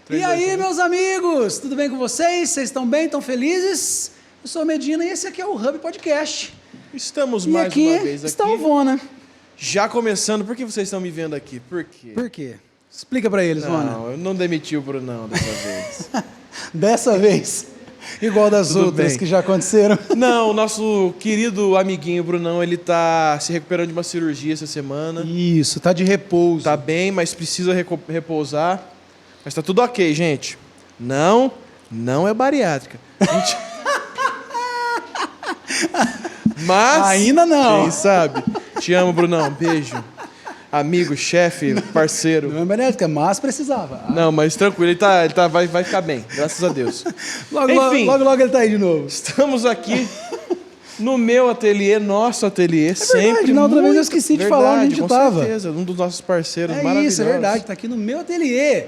E aí, meus amigos, tudo bem com vocês? Vocês estão bem? Estão felizes? Eu sou o Medina e esse aqui é o Hub Podcast. Estamos E mais aqui uma vez aqui. está o Vona. Já começando, por que vocês estão me vendo aqui? Por quê? Por quê? Explica pra eles, Vona. Não, eu não demiti o Brunão dessa vez. Dessa vez. Igual das Tudo outras bem. que já aconteceram. Não, o nosso querido amiguinho Brunão, ele tá se recuperando de uma cirurgia essa semana. Isso, tá de repouso. Tá bem, mas precisa repousar. Mas tá tudo ok, gente. Não é bariátrica. Gente... Mas... Ainda não. Quem sabe? Te amo, Brunão. Beijo. Amigo, chefe, parceiro. Não é benéfica, mas precisava. Não, mas tranquilo, vai ficar bem, graças a Deus. Enfim, logo ele tá aí de novo. Estamos aqui no meu ateliê, nosso ateliê, sempre. Verdade, na outra vez eu esqueci de falar onde a gente com tava. certeza, um dos nossos parceiros É maravilhosos. isso, é verdade, tá aqui no meu ateliê.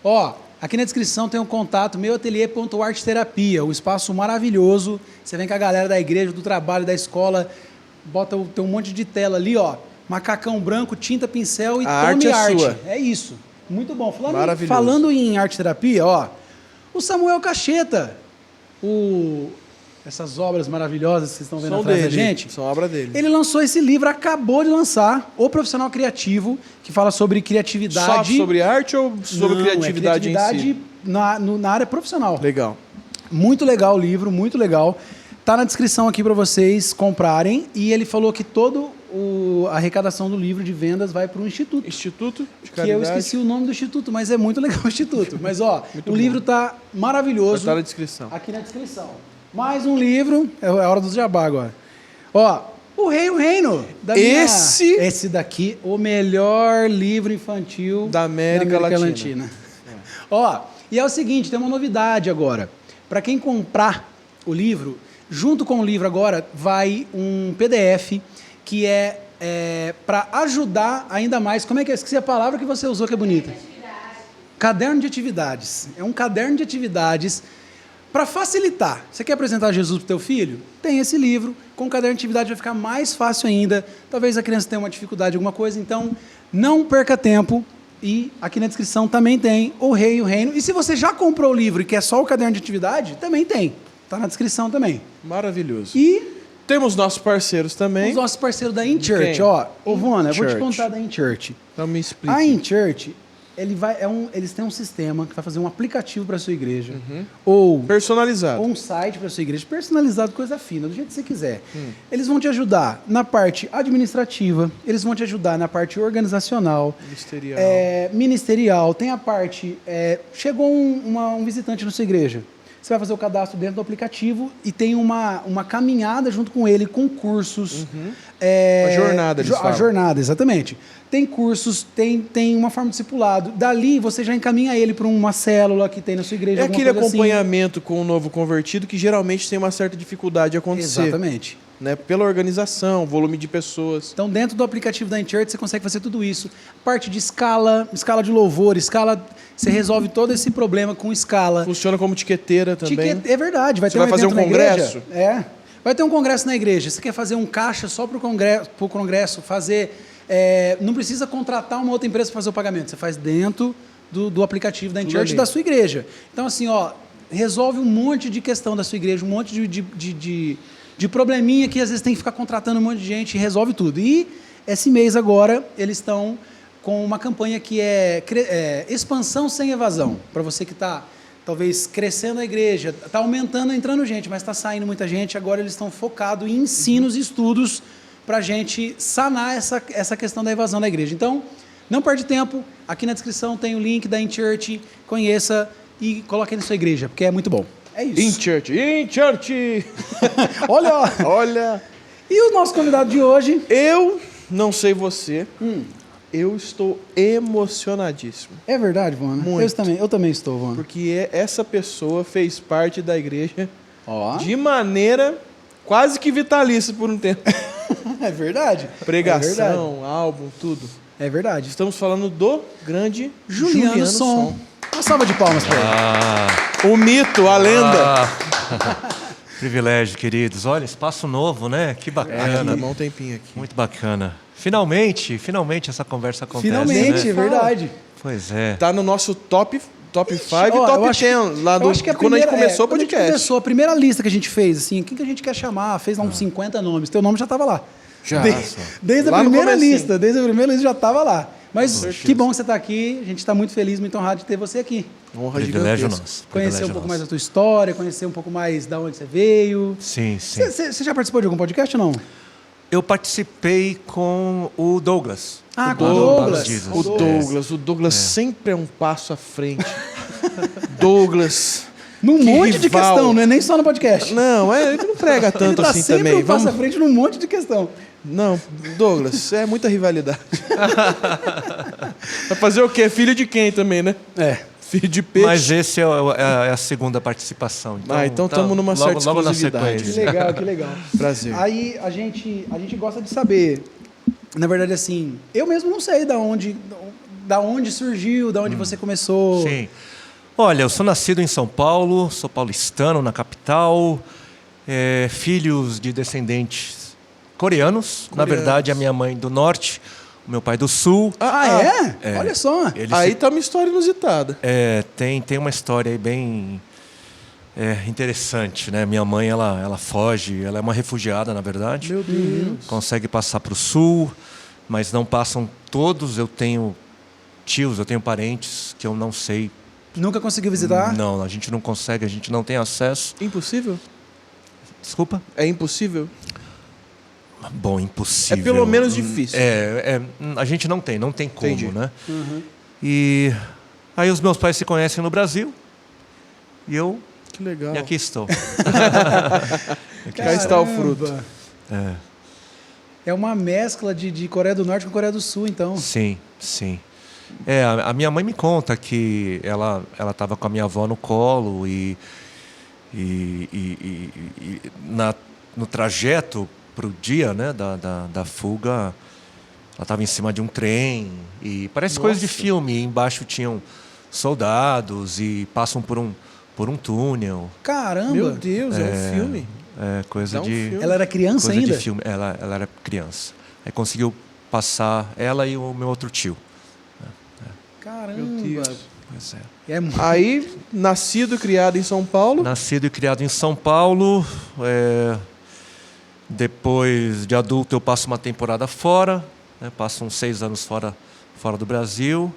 Ó, aqui na descrição tem um contato, meuateliê.arteterapia, um espaço maravilhoso. Você vem com a galera da igreja, do trabalho, da escola, tem um monte de tela ali, ó. Macacão branco, tinta, pincel e arte tome é arte. sua. É isso. Muito bom. Maravilhoso. Falando em arte terapia, ó, o Samuel Cacheta, essas obras maravilhosas que vocês estão vendo São atrás dele, da gente. são obra dele. Ele lançou esse livro, acabou de lançar, O Profissional Criativo, que fala sobre criatividade. Só sobre arte ou sobre criatividade em si? Na área profissional. Legal. Muito legal o livro, muito legal. Tá na descrição aqui para vocês comprarem. E ele falou que toda a arrecadação do livro de vendas vai para um instituto. Instituto de Que Caridade. eu esqueci o nome do instituto, mas é muito legal o instituto. Mas ó, o livro tá maravilhoso. Vai estar na descrição. Aqui na descrição. Mais um livro, é a hora do jabá agora. Ó, O Rei e o Reino. Esse daqui, o melhor livro infantil da América Latina. Ó, e é o seguinte, tem uma novidade agora. Para quem comprar o livro, junto com o livro agora, vai um PDF que é para ajudar ainda mais. Como é que é? Esqueci a palavra que você usou, que é bonita. Caderno de atividades. É um caderno de atividades para facilitar. Você quer apresentar Jesus para o teu filho? Tem esse livro. Com o caderno de atividade vai ficar mais fácil ainda. Talvez a criança tenha uma dificuldade, alguma coisa. Então, não perca tempo. E aqui na descrição também tem O Rei e o Reino. E se você já comprou o livro e quer só o caderno de atividade, também tem. Está na descrição também. Maravilhoso. E temos nossos parceiros também. os nossos parceiros da InChurch. Ó, Vona, eu vou te InChurch. contar da InChurch. Então me explica. A InChurch, eles têm um sistema que vai fazer um aplicativo para a sua igreja. Ou Personalizado. um site para a sua igreja, personalizado, coisa fina, do jeito que você quiser. Eles vão te ajudar na parte administrativa, eles vão te ajudar na parte organizacional, ministerial. Tem a parte... chegou um visitante na sua igreja. Você vai fazer o cadastro dentro do aplicativo e tem uma caminhada junto com ele, com cursos. A jornada, eles A falam. jornada, exatamente. Tem cursos, tem uma forma de discipulado. Dali, você já encaminha ele para uma célula que tem na sua igreja. É alguma aquele coisa assim. acompanhamento com o novo convertido que geralmente tem uma certa dificuldade de acontecer. Exatamente. Né? Pela organização, volume de pessoas. Então, dentro do aplicativo da InChurch, você consegue fazer tudo isso. Parte de escala de louvor, você resolve todo esse problema com escala. Funciona como tiqueteira também. É verdade. Você vai fazer um congresso? Vai ter um congresso na igreja. Você quer fazer um caixa só para o congresso, não precisa contratar uma outra empresa para fazer o pagamento. Você faz dentro do aplicativo da InChurch da sua igreja. Então, assim, ó, resolve um monte de questão da sua igreja, um monte de probleminha que às vezes tem que ficar contratando um monte de gente e resolve tudo. E esse mês agora eles estão com uma campanha que é expansão sem evasão. Para você que está talvez crescendo a igreja, está aumentando, entrando gente, mas está saindo muita gente. Agora eles estão focados em ensinos e estudos para a gente sanar essa questão da evasão da igreja. Então, não perde tempo. Aqui na descrição tem o link da InChurch. Conheça e coloque aí na sua igreja, porque é muito bom. É isso. InChurch! Olha! E o nosso convidado de hoje? Eu não sei você, eu estou emocionadíssimo. É verdade, Vona? Muito. Eu também estou, Vona. Porque essa pessoa fez parte da igreja de maneira quase que vitalícia por um tempo. É verdade. Pregação, álbum, tudo. É verdade. Estamos falando do grande Juliano Som. Uma salva de palmas para ele. O mito, a lenda. Privilégio, queridos. Olha, espaço novo, né? Que bacana. Dá um tempinho aqui. Muito bacana. Finalmente essa conversa acontece. Finalmente, né? é verdade. Pois é. Tá no nosso top top 5 Ó, e top eu acho 10 lá eu acho que quando a gente começou o quando a gente podcast. começou, a primeira lista que a gente fez, assim, quem que a gente quer chamar? Fez lá uns 50 nomes. Teu nome já estava lá. Já. Desde a Lá no primeira comecinho. lista, desde a primeira lista já estava lá. Mas certeza. que bom que você está aqui. A gente está muito feliz, muito honrado de ter você aqui. Honra Privilégio gigantesca. nosso. Conhecer privilégio um pouco mais nosso. da tua história, conhecer um pouco mais da onde você veio. Sim, sim. Você já participou de algum podcast ou não? Eu participei com o Douglas. Ah, O com o Douglas Douglas. Jesus. O Douglas sempre é um passo à frente. Douglas. Num Que monte de rival. questão, não é nem só no podcast. Não, ele não prega Ele tanto tá assim sempre também. um passo à frente num monte de questão. Não, Douglas, é muita rivalidade. Vai fazer o quê? Filho de quem também, né? É. Filho de peixe. Mas esse é a segunda participação. Então estamos numa certa logo na exclusividade. Que sequência. legal, que legal. Prazer. Aí a gente gosta de saber, na verdade, assim, eu mesmo não sei da onde surgiu, da onde você começou. Sim. Olha, eu sou nascido em São Paulo, sou paulistano, na capital, filhos de descendentes coreanos. Na verdade, a minha mãe do norte, o meu pai do sul. É? Olha só. Eles Aí se- tá uma história inusitada. tem uma história aí bem interessante, né? Minha mãe, ela foge, ela é uma refugiada, na verdade. Meu Deus. Consegue passar para o sul, mas não passam todos. Eu tenho tios, eu tenho parentes que eu não sei. Nunca conseguiu visitar? Não, a gente não consegue, a gente não tem acesso. Impossível? Desculpa? É impossível? Bom, impossível. É pelo menos difícil. A gente não tem como, Entendi. né? E aí os meus pais se conhecem no Brasil e Que legal. e aqui estou. Cá está o fruto. Caramba. É uma mescla de Coreia do Norte com Coreia do Sul, então. Sim, sim. A minha mãe me conta que ela estava com a minha avó no colo e no trajeto para o dia, né, da fuga, ela estava em cima de um trem e parece coisa de filme. E embaixo tinham soldados e passam por um túnel. Caramba. Meu Deus, é um filme. Coisa Dá um de filme. Ela era criança coisa ainda? de filme. Ela era criança. Aí conseguiu passar ela e o meu outro tio. Caramba. Meu Deus. Pois é. É muito... Aí, nascido e criado em São Paulo. Nascido e criado em São Paulo. Depois de adulto eu passo uma temporada fora, né? Passo uns 6 anos fora do Brasil.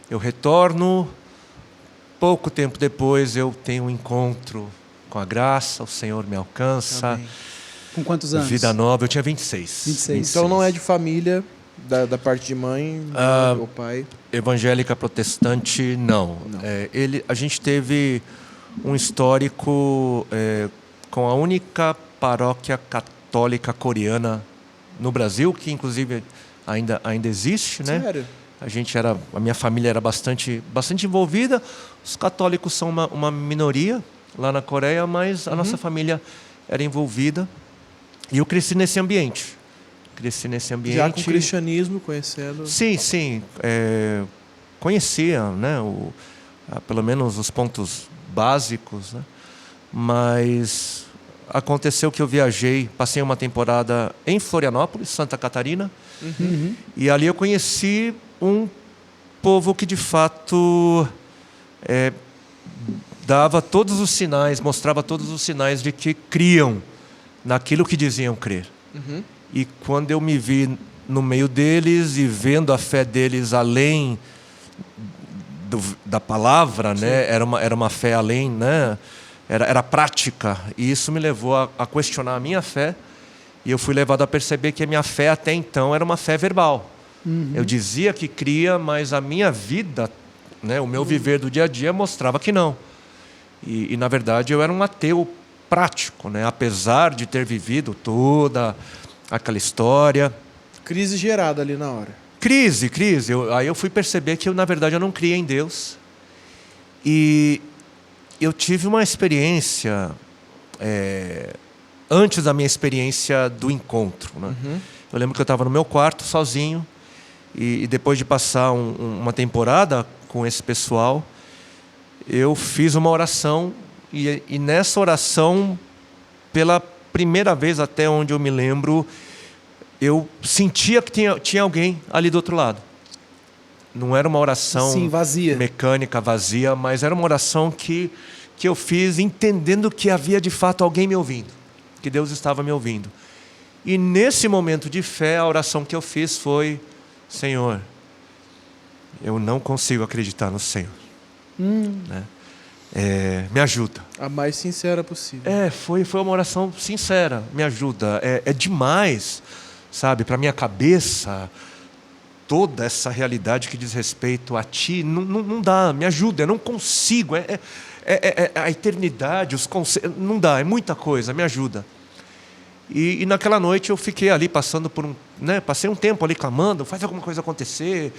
Eu retorno. Pouco tempo depois eu tenho um encontro com a graça, o Senhor me alcança. Amém. Com quantos anos? Vida nova, eu tinha 26. 26. Então não é de família, da parte de mãe ou pai. Evangélica protestante, não. Não. A gente teve um histórico com a única paróquia católica coreana no Brasil, que inclusive ainda existe, né? Sério? A minha família era bastante envolvida. Os católicos são uma minoria lá na Coreia, mas a nossa família era envolvida. E eu cresci nesse ambiente. Já com o cristianismo, conhecendo. Sim, sim. Conhecia, né, pelo menos os pontos básicos, né? Mas aconteceu que eu viajei, passei uma temporada em Florianópolis, Santa Catarina, e ali eu conheci um povo que de fato dava todos os sinais, mostrava todos os sinais de que criam naquilo que diziam crer. E quando eu me vi no meio deles e vendo a fé deles além da palavra, né? Era uma fé além, né? Era prática. E isso me levou a questionar a minha fé. E eu fui levado a perceber que a minha fé até então era uma fé verbal. Eu dizia que cria, mas a minha vida, né? O meu viver do dia a dia mostrava que não. E na verdade eu era um ateu prático, né? Apesar de ter vivido toda aquela história. Crise gerada ali na hora. Crise. Aí eu fui perceber que, na verdade, eu não cria em Deus. E eu tive uma experiência, antes da minha experiência do encontro, né? Eu lembro que eu estava no meu quarto, sozinho, e depois de passar uma temporada com esse pessoal, eu fiz uma oração, e nessa oração, pela primeira vez, até onde eu me lembro, eu sentia que tinha alguém ali do outro lado. não era uma oração Sim, vazia. mecânica, vazia, mas era uma oração que eu fiz entendendo que havia de fato alguém me ouvindo, que Deus estava me ouvindo. E nesse momento de fé, a oração que eu fiz foi: Senhor, eu não consigo acreditar no Senhor. Né? Me ajuda. A mais sincera possível. Foi uma oração sincera. Me ajuda. É demais, sabe, para minha cabeça, toda essa realidade que diz respeito a Ti. Não dá, me ajuda. Eu não consigo. A eternidade, os conceitos. Não dá, é muita coisa. Me ajuda. E naquela noite eu fiquei ali passando por passei um tempo ali clamando: faz alguma coisa acontecer.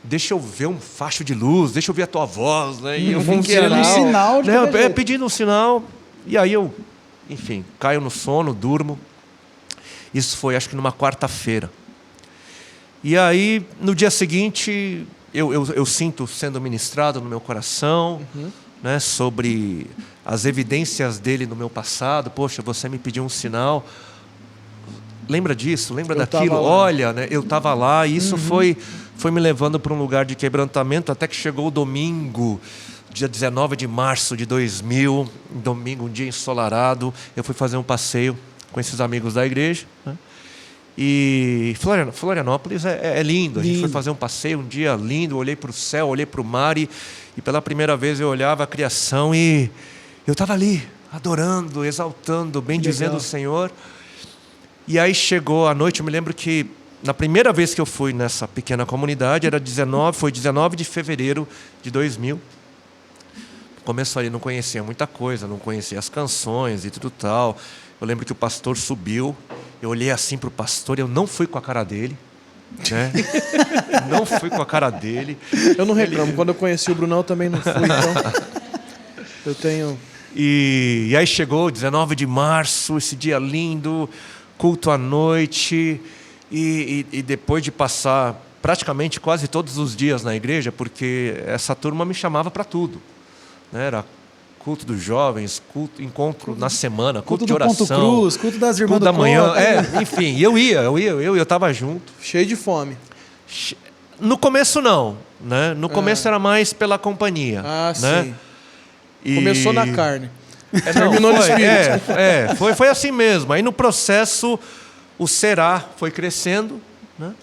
Deixa eu ver um facho de luz, deixa eu ver a tua voz, né? E eu fiquei ali, um sinal de pedindo um sinal. E aí eu, enfim, caio no sono, durmo. Isso foi, acho que numa quarta-feira. E aí, no dia seguinte, eu sinto sendo ministrado no meu coração, né, sobre as evidências dele no meu passado. Poxa, você me pediu um sinal. Lembra disso? Lembra daquilo? Olha, né, eu estava lá e isso foi me levando para um lugar de quebrantamento, até que chegou o domingo, dia 19 de março de 2000, domingo, um dia ensolarado. Eu fui fazer um passeio com esses amigos da igreja, né? E Florianópolis é lindo. A gente foi fazer um passeio, um dia lindo. Eu olhei para o céu, olhei para o mar e pela primeira vez eu olhava a criação e eu estava ali, adorando, exaltando, bendizendo o Senhor. E aí chegou a noite. Eu me lembro que na primeira vez que eu fui nessa pequena comunidade, foi 19 de fevereiro de 2000. Começou ali, não conhecia muita coisa, não conhecia as canções e tudo tal. Eu lembro que o pastor subiu, eu olhei assim para o pastor e eu não fui com a cara dele. Né? Não fui com a cara dele. Eu não reclamo, quando eu conheci o Brunão eu também não fui, então eu tenho... E aí chegou 19 de março, esse dia lindo, culto à noite... E depois de passar praticamente quase todos os dias na igreja, porque essa turma me chamava para tudo, né? Era culto dos jovens, encontro na semana, culto de oração, Ponto Cruz, culto das irmãs culto da manhã, enfim, eu estava junto. Cheio de fome. No começo não, né? No começo era mais pela companhia. Né? Sim. Começou na carne. Terminou no espírito. Foi assim mesmo. Aí no processo o será foi crescendo, né?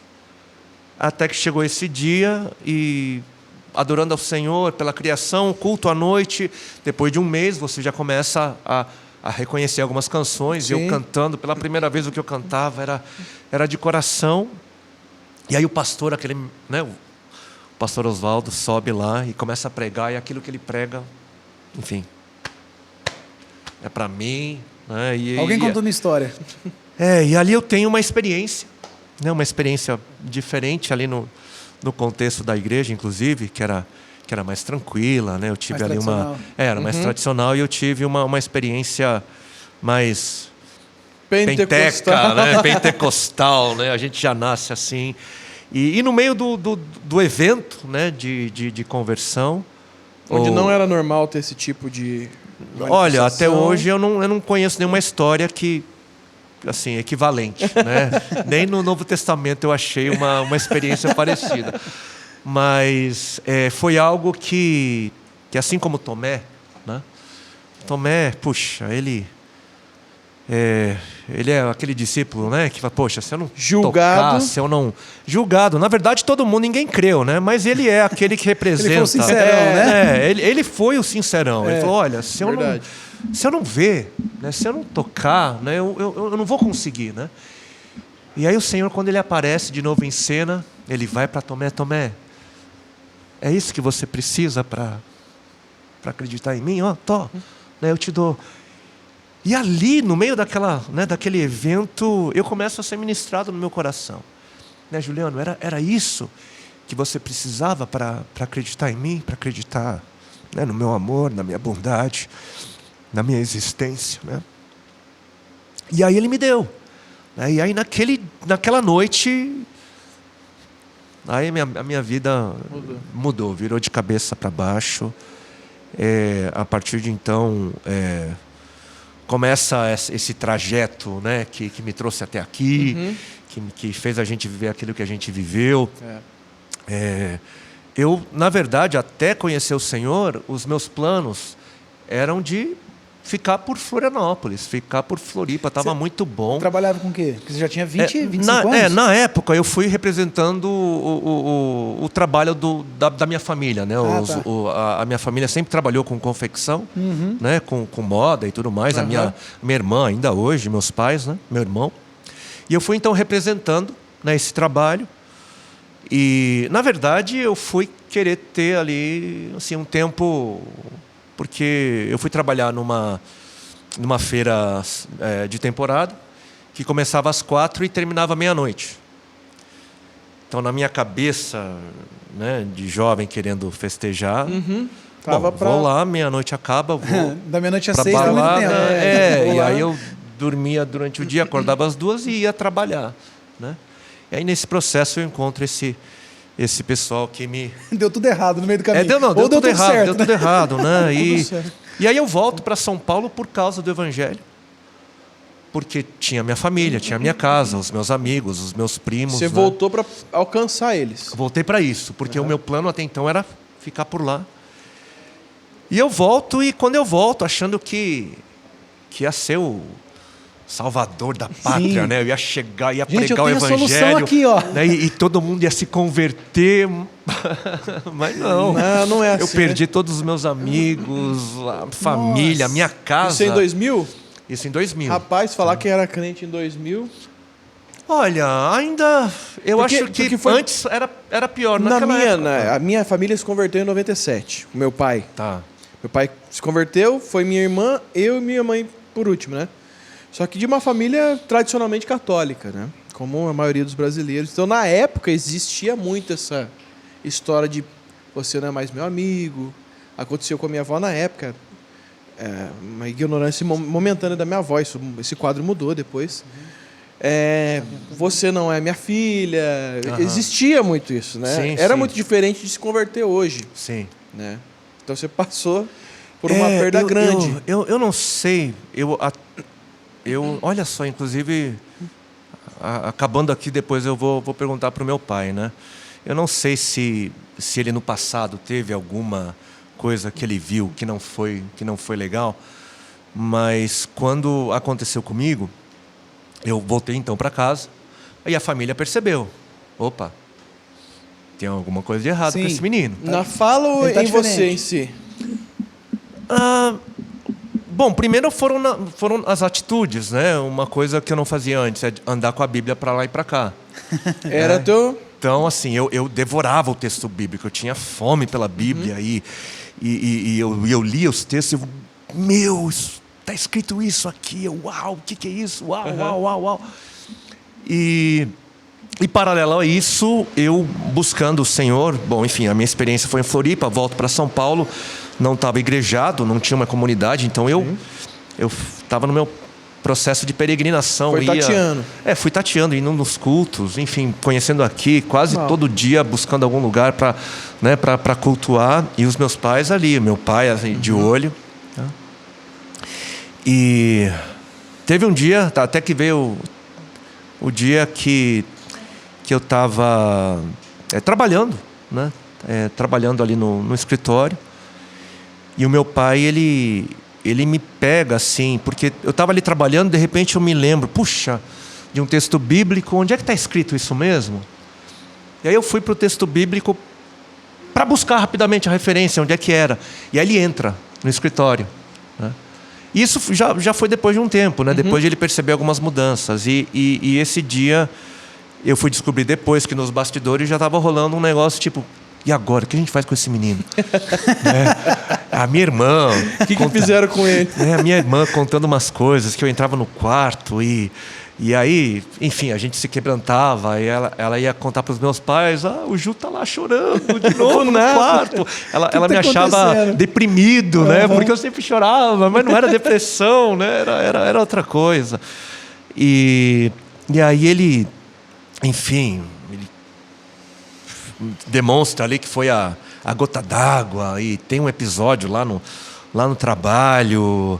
Até que chegou esse dia e adorando ao Senhor pela criação, culto à noite. Depois de um mês você já começa a reconhecer algumas canções. Sim. E eu cantando, pela primeira vez o que eu cantava era de coração. E aí o pastor, o pastor Oswaldo sobe lá e começa a pregar, e aquilo que ele prega, enfim, é para mim, né? Alguém contou uma história. E ali eu tenho uma experiência, né? Uma experiência diferente ali no contexto da igreja, inclusive, que era mais tranquila, né? Eu tive mais ali era mais tradicional, e eu tive uma experiência mais pentecostal, né? Pentecostal, né? A gente já nasce assim. E no meio do evento, né? de conversão, onde não era normal ter esse tipo de olha, até hoje eu não conheço nenhuma história que assim, equivalente, né? Nem no Novo Testamento eu achei uma experiência parecida. Mas foi algo que assim como Tomé, né? Tomé, puxa, ele é aquele discípulo, né? Que fala, poxa, se eu não tocar, se eu não... Julgado. Na verdade, ninguém creu, né? Mas ele é aquele que representa... Ele foi o sincerão, né? Ele foi o sincerão. Ele falou, olha, se eu não ver, né? Se eu não tocar, né? Eu não vou conseguir, né? E aí o Senhor, quando ele aparece de novo em cena, ele vai para Tomé. Tomé, é isso que você precisa para acreditar em mim? Ó, né? Eu te dou... E ali, no meio daquele evento, eu começo a ser ministrado no meu coração. Né, Juliano, era isso que você precisava para acreditar em mim, para acreditar, né, no meu amor, na minha bondade, na minha existência. Né? E aí ele me deu. Né? E aí naquela noite, aí a minha vida mudou, virou de cabeça para baixo. A partir de então... começa esse trajeto, né, que me trouxe até aqui, que fez a gente viver aquilo que a gente viveu. eu, na verdade, até conhecer o Senhor, os meus planos eram de ficar por Florianópolis, ficar por Floripa, estava muito bom. Trabalhava com o quê? Porque você já tinha 25 anos? Na época eu fui representando o trabalho da minha família, né? A minha família sempre trabalhou com confecção, né? Com moda e tudo mais. A minha irmã ainda hoje, meus pais, né? Meu irmão. E eu fui então representando, né, esse trabalho. E na verdade eu fui querer ter ali assim um tempo, porque eu fui trabalhar numa feira de temporada que começava às 4 e terminava meia-noite. Então, na minha cabeça, né, de jovem querendo festejar, vou lá, meia-noite acaba, vou da meia-noite às pra 6 tá muito balada, tempo. e aí eu dormia durante o dia, acordava às 2 e ia trabalhar, né? E aí, nesse processo, eu encontro esse pessoal que me... Deu tudo errado no meio do caminho. Deu tudo errado, certo, deu tudo errado, né? Certo. E aí eu volto para São Paulo por causa do Evangelho. Porque tinha minha família, tinha minha casa, os meus amigos, os meus primos. Você né? voltou para alcançar eles. Voltei para isso, porque o meu plano até então era ficar por lá. E eu volto, e quando eu volto, achando que ia ser o salvador da pátria, né? Eu ia chegar, ia pregar o Evangelho. A solução aqui, ó. Né? E todo mundo ia se converter. Mas não. Não é assim. Eu perdi todos os meus amigos, a família, a minha casa. Isso em 2000? Isso em 2000. Rapaz, falar que era crente em 2000... Olha, ainda... Eu acho que antes era pior. A minha família se converteu em 97. O meu pai. Tá. Meu pai se converteu, foi minha irmã, eu e minha mãe por último, né? Só que de uma família tradicionalmente católica, né? Como a maioria dos brasileiros. Então, na época, existia muito essa história de você não é mais meu amigo. Aconteceu com a minha avó na época. Uma ignorância momentânea da minha avó. Esse quadro mudou depois. Você não é minha filha. Existia muito isso, né? Sim, Era sim. muito diferente de se converter hoje. Sim. Né? Então, você passou por uma perda grande. Eu não sei. Olha só, inclusive, acabando aqui, depois eu vou perguntar para o meu pai, né? Eu não sei se ele no passado teve alguma coisa que ele viu que não foi legal, mas quando aconteceu comigo, eu voltei então para casa, aí a família percebeu. Opa, tem alguma coisa de errado com esse menino. Na fala ou Ele tá em diferente. você em si? Bom, primeiro foram as atitudes, né? Uma coisa que eu não fazia antes, é andar com a Bíblia para lá e para cá. Era teu... Então, assim, eu devorava o texto bíblico, eu tinha fome pela Bíblia e eu lia os textos e está escrito isso aqui, uau, o que é isso? Uau. E paralelo a isso, eu buscando o Senhor, bom, enfim, a minha experiência foi em Floripa, volto para São Paulo, não estava igrejado, não tinha uma comunidade, então eu estava no meu processo de peregrinação. Foi tateando. Fui tateando, indo nos cultos, enfim, conhecendo aqui, quase todo dia buscando algum lugar para cultuar, e os meus pais ali, meu pai assim, de olho. Tá? E teve um dia, até que veio o dia que eu estava trabalhando, né? Trabalhando ali no escritório, e o meu pai, ele me pega assim, porque eu estava ali trabalhando, de repente eu me lembro, puxa, de um texto bíblico, onde é que está escrito isso mesmo? E aí eu fui para o texto bíblico para buscar rapidamente a referência, onde é que era. E aí ele entra no escritório, né? E isso já foi depois de um tempo, né? Depois de ele perceber algumas mudanças. E esse dia, eu fui descobrir depois que nos bastidores já estava rolando um negócio tipo... E agora, o que a gente faz com esse menino? A minha irmã... O que fizeram com ele? A minha irmã contando umas coisas, que eu entrava no quarto e aí, enfim, a gente se quebrantava. E ela ia contar para os meus pais, o Ju tá lá chorando de novo no quarto. Ela me achava deprimido, né? Porque eu sempre chorava, mas não era depressão, né? Era outra coisa. E aí ele, enfim... demonstra ali que foi a gota d'água, e tem um episódio lá no trabalho,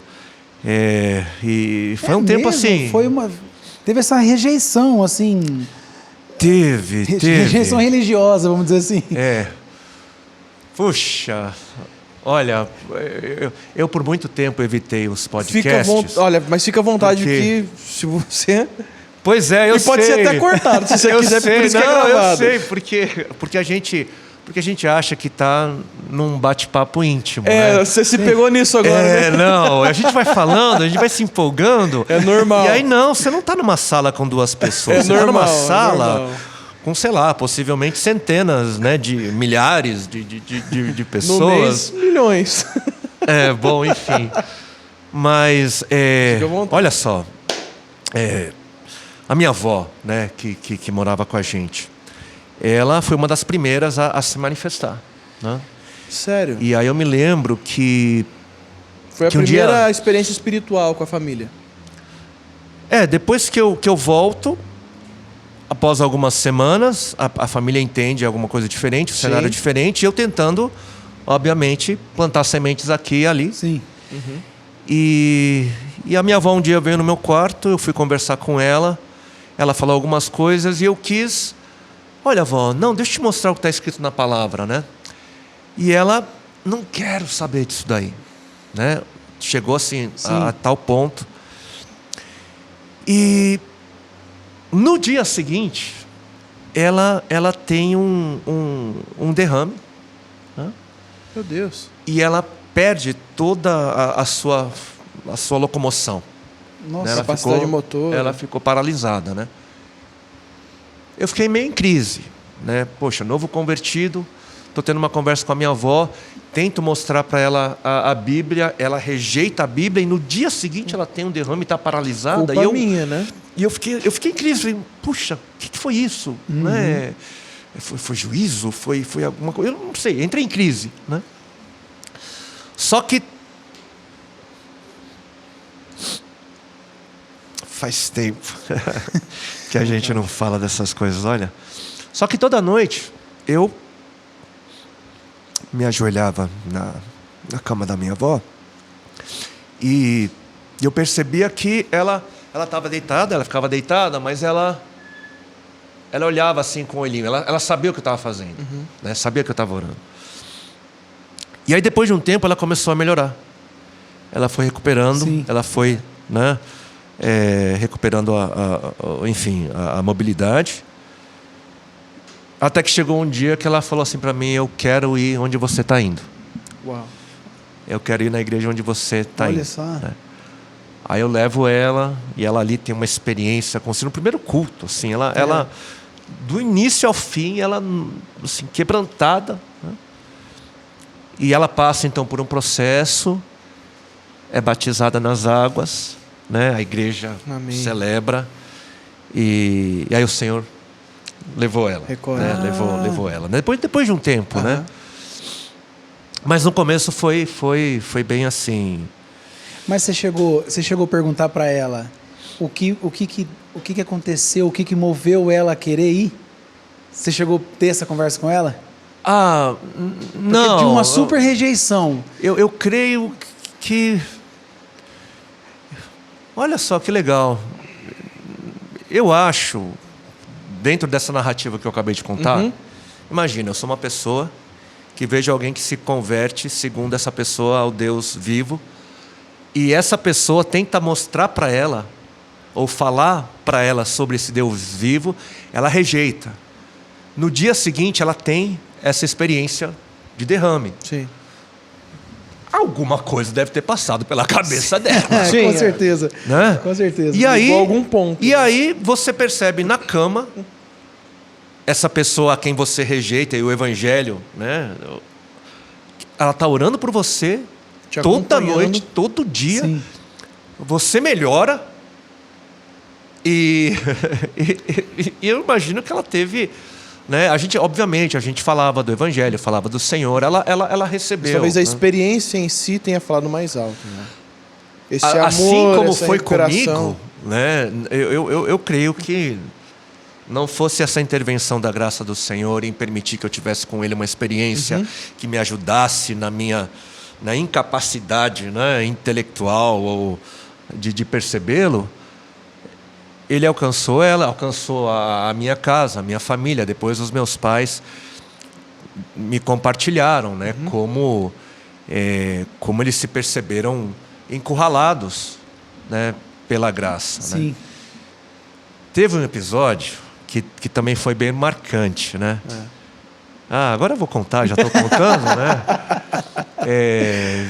e foi um tempo assim... Teve essa rejeição, assim... Teve. Rejeição religiosa, vamos dizer assim. Puxa, olha, eu por muito tempo evitei os podcasts. Olha, mas fica à vontade porque... que se você... Pois é, eu sei. E pode ser até cortado, se você quiser, sei, por isso não, que é gravado. eu sei, porque a gente acha que está num bate-papo íntimo. Você se pegou nisso agora, né? Não, a gente vai falando, a gente vai se empolgando. É normal. E aí não, você não está numa sala com 2 pessoas. Você está numa sala com, sei lá, possivelmente centenas, né, de milhares de pessoas. No mês, milhões. Bom, enfim. Mas, olha só, a minha avó, né, que morava com a gente, ela foi uma das primeiras a se manifestar, né? Sério? E aí eu me lembro que... Foi a primeira experiência espiritual com a família. Depois que eu volto, após algumas semanas, a família entende alguma coisa diferente, o cenário é diferente, e eu tentando, obviamente, plantar sementes aqui e ali. Sim. Uhum. E a minha avó um dia veio no meu quarto, eu fui conversar com ela, ela falou algumas coisas e eu quis... Olha, avó, não, deixa eu te mostrar o que está escrito na palavra, né? E ela, não quero saber disso daí, né? Chegou assim, a tal ponto. E no dia seguinte, ela tem um derrame, né? Meu Deus. E ela perde toda a sua locomoção. Nossa, Ela capacidade motor. Ela ficou paralisada, né? Eu fiquei meio em crise, né? Poxa, novo convertido, estou tendo uma conversa com a minha avó, tento mostrar para ela a Bíblia, ela rejeita a Bíblia e no dia seguinte ela tem um derrame e está paralisada. Culpa minha, né? E eu fiquei em crise, falei, puxa, o que foi isso? Né? Foi juízo? Foi alguma coisa? Eu não sei, entrei em crise, né? Só que faz tempo que a gente não fala dessas coisas, olha. Só que toda noite eu me ajoelhava na cama da minha avó e eu percebia que ela estava deitada, ela ficava deitada, mas ela olhava assim com o olhinho, ela sabia o que eu estava fazendo, né? Sabia que eu estava orando. E aí depois de um tempo ela começou a melhorar. Ela foi recuperando, ela foi, né, recuperando a mobilidade. Até que chegou um dia que ela falou assim para mim, eu quero ir onde você está indo. Uau. Eu quero ir na igreja onde você está indo. Olha só. Né? Aí eu levo ela e ela ali tem uma experiência com no primeiro culto, assim, ela do início ao fim, ela assim, quebrantada, né? E ela passa então por um processo, é batizada nas águas, né? A igreja celebra e aí o Senhor levou ela, né? levou ela. Depois de um tempo, né? Mas no começo foi bem assim. Mas você chegou a perguntar para ela o que aconteceu, o que moveu ela a querer ir? Você chegou a ter essa conversa com ela? Não. Porque de uma super rejeição. Eu creio que... Olha só que legal. Eu acho, dentro dessa narrativa que eu acabei de contar, imagina, eu sou uma pessoa que vejo alguém que se converte segundo essa pessoa ao Deus vivo, e essa pessoa tenta mostrar para ela, ou falar para ela sobre esse Deus vivo, ela rejeita. No dia seguinte, ela tem essa experiência de derrame. Sim. Alguma coisa deve ter passado pela cabeça dela. Sim, com certeza. Né? Com certeza. E aí, algum ponto. E aí você percebe na cama essa pessoa a quem você rejeita e o evangelho, né? Ela está orando por você toda noite, todo dia. Sim. Você melhora e eu imagino que ela teve, né? Obviamente, a gente falava do evangelho, falava do Senhor, ela recebeu. Talvez a experiência em si tenha falado mais alto, né? Esse amor, assim como essa foi recuperação. comigo, né? Eu creio que não fosse essa intervenção da graça do Senhor em permitir que eu tivesse com Ele uma experiência que me ajudasse na minha incapacidade, né, intelectual ou de percebê-lo. Ele alcançou ela, alcançou a minha casa, a minha família, depois os meus pais. me compartilharam, né? Como eles se perceberam encurralados, né? Pela graça. Sim. Né? Teve um episódio que também foi bem marcante, né? Agora eu vou contar, já estou contando, né?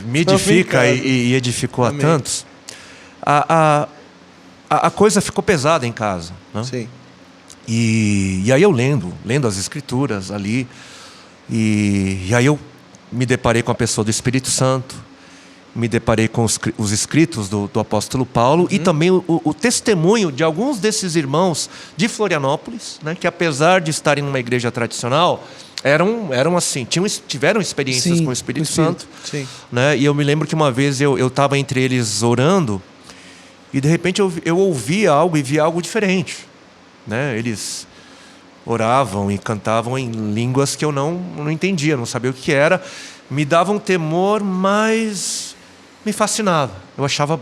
Me edifica e edificou a tantos. A coisa ficou pesada em casa, né? Sim. E aí eu lendo as escrituras ali, e aí eu me deparei com a pessoa do Espírito Santo, me deparei com os escritos do apóstolo Paulo e também o testemunho de alguns desses irmãos de Florianópolis, né, que apesar de estarem numa igreja tradicional, eram assim, tiveram experiências com o Espírito Santo. Sim. Né? E eu me lembro que uma vez eu estava entre eles orando e de repente eu ouvia algo e via algo diferente. Né? Eles oravam e cantavam em línguas que eu não entendia, não sabia o que era. Me dava um temor, mas me fascinava. Eu achava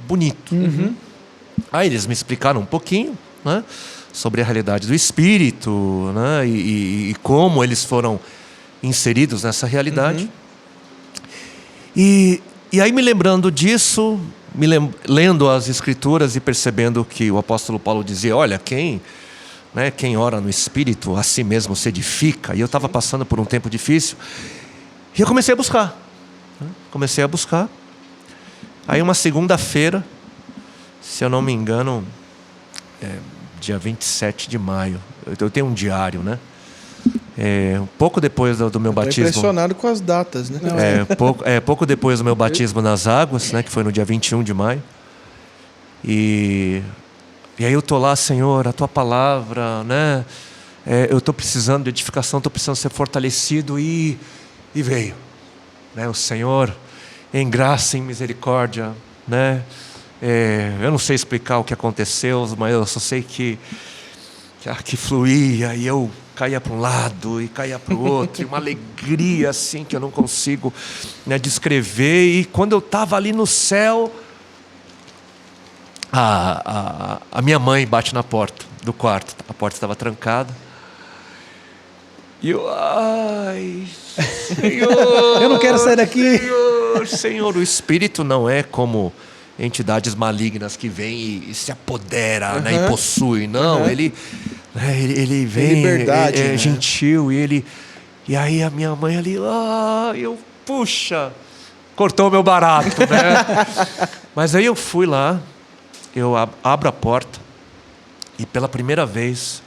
bonito. Aí eles me explicaram um pouquinho, né, sobre a realidade do Espírito, né, e como eles foram inseridos nessa realidade. E aí, me lembrando disso, lendo as Escrituras e percebendo que o apóstolo Paulo dizia, olha, quem ora no Espírito, a si mesmo se edifica. E eu estava passando por um tempo difícil. E eu comecei a buscar. Aí uma segunda-feira, se eu não me engano, dia 27 de maio. Eu tenho um diário, né? Um pouco depois do meu batismo. Estou impressionado com as datas, né? Pouco depois do meu batismo nas águas, né? Que foi no dia 21 de maio. E aí eu estou lá, Senhor, a Tua palavra, né? Eu estou precisando de edificação, estou precisando ser fortalecido e veio, né? O Senhor, em graça, em misericórdia, né? Eu não sei explicar o que aconteceu, mas eu só sei que fluía e eu caía para um lado e caía para o outro, e uma alegria assim que eu não consigo, né, descrever. E quando eu estava ali no céu, a minha mãe bate na porta do quarto, a porta estava trancada. E eu, ai, Senhor, eu não quero sair daqui. Senhor, o Espírito não é como entidades malignas que vêm e se apodera, né, e possui. Não, ele vem, liberdade, né? gentil, e aí a minha mãe ali, puxa, cortou o meu barato, né? Mas aí eu fui lá, eu abro a porta e pela primeira vez,